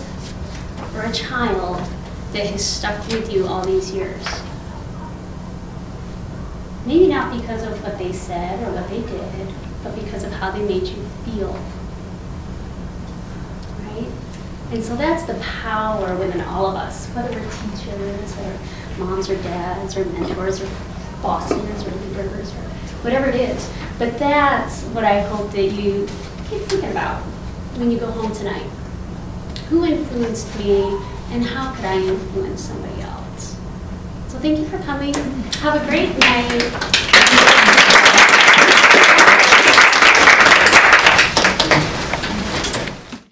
or a child that has stuck with you all these years. Maybe not because of what they said or what they did, but because of how they made you feel. Right? And so that's the power within all of us, whether we're teachers or moms or dads or mentors or bosses or leaders or whatever it is. But that's what I hope that you keep thinking about when you go home tonight. Who influenced me and how could I influence somebody else? So thank you for coming. Have a great night.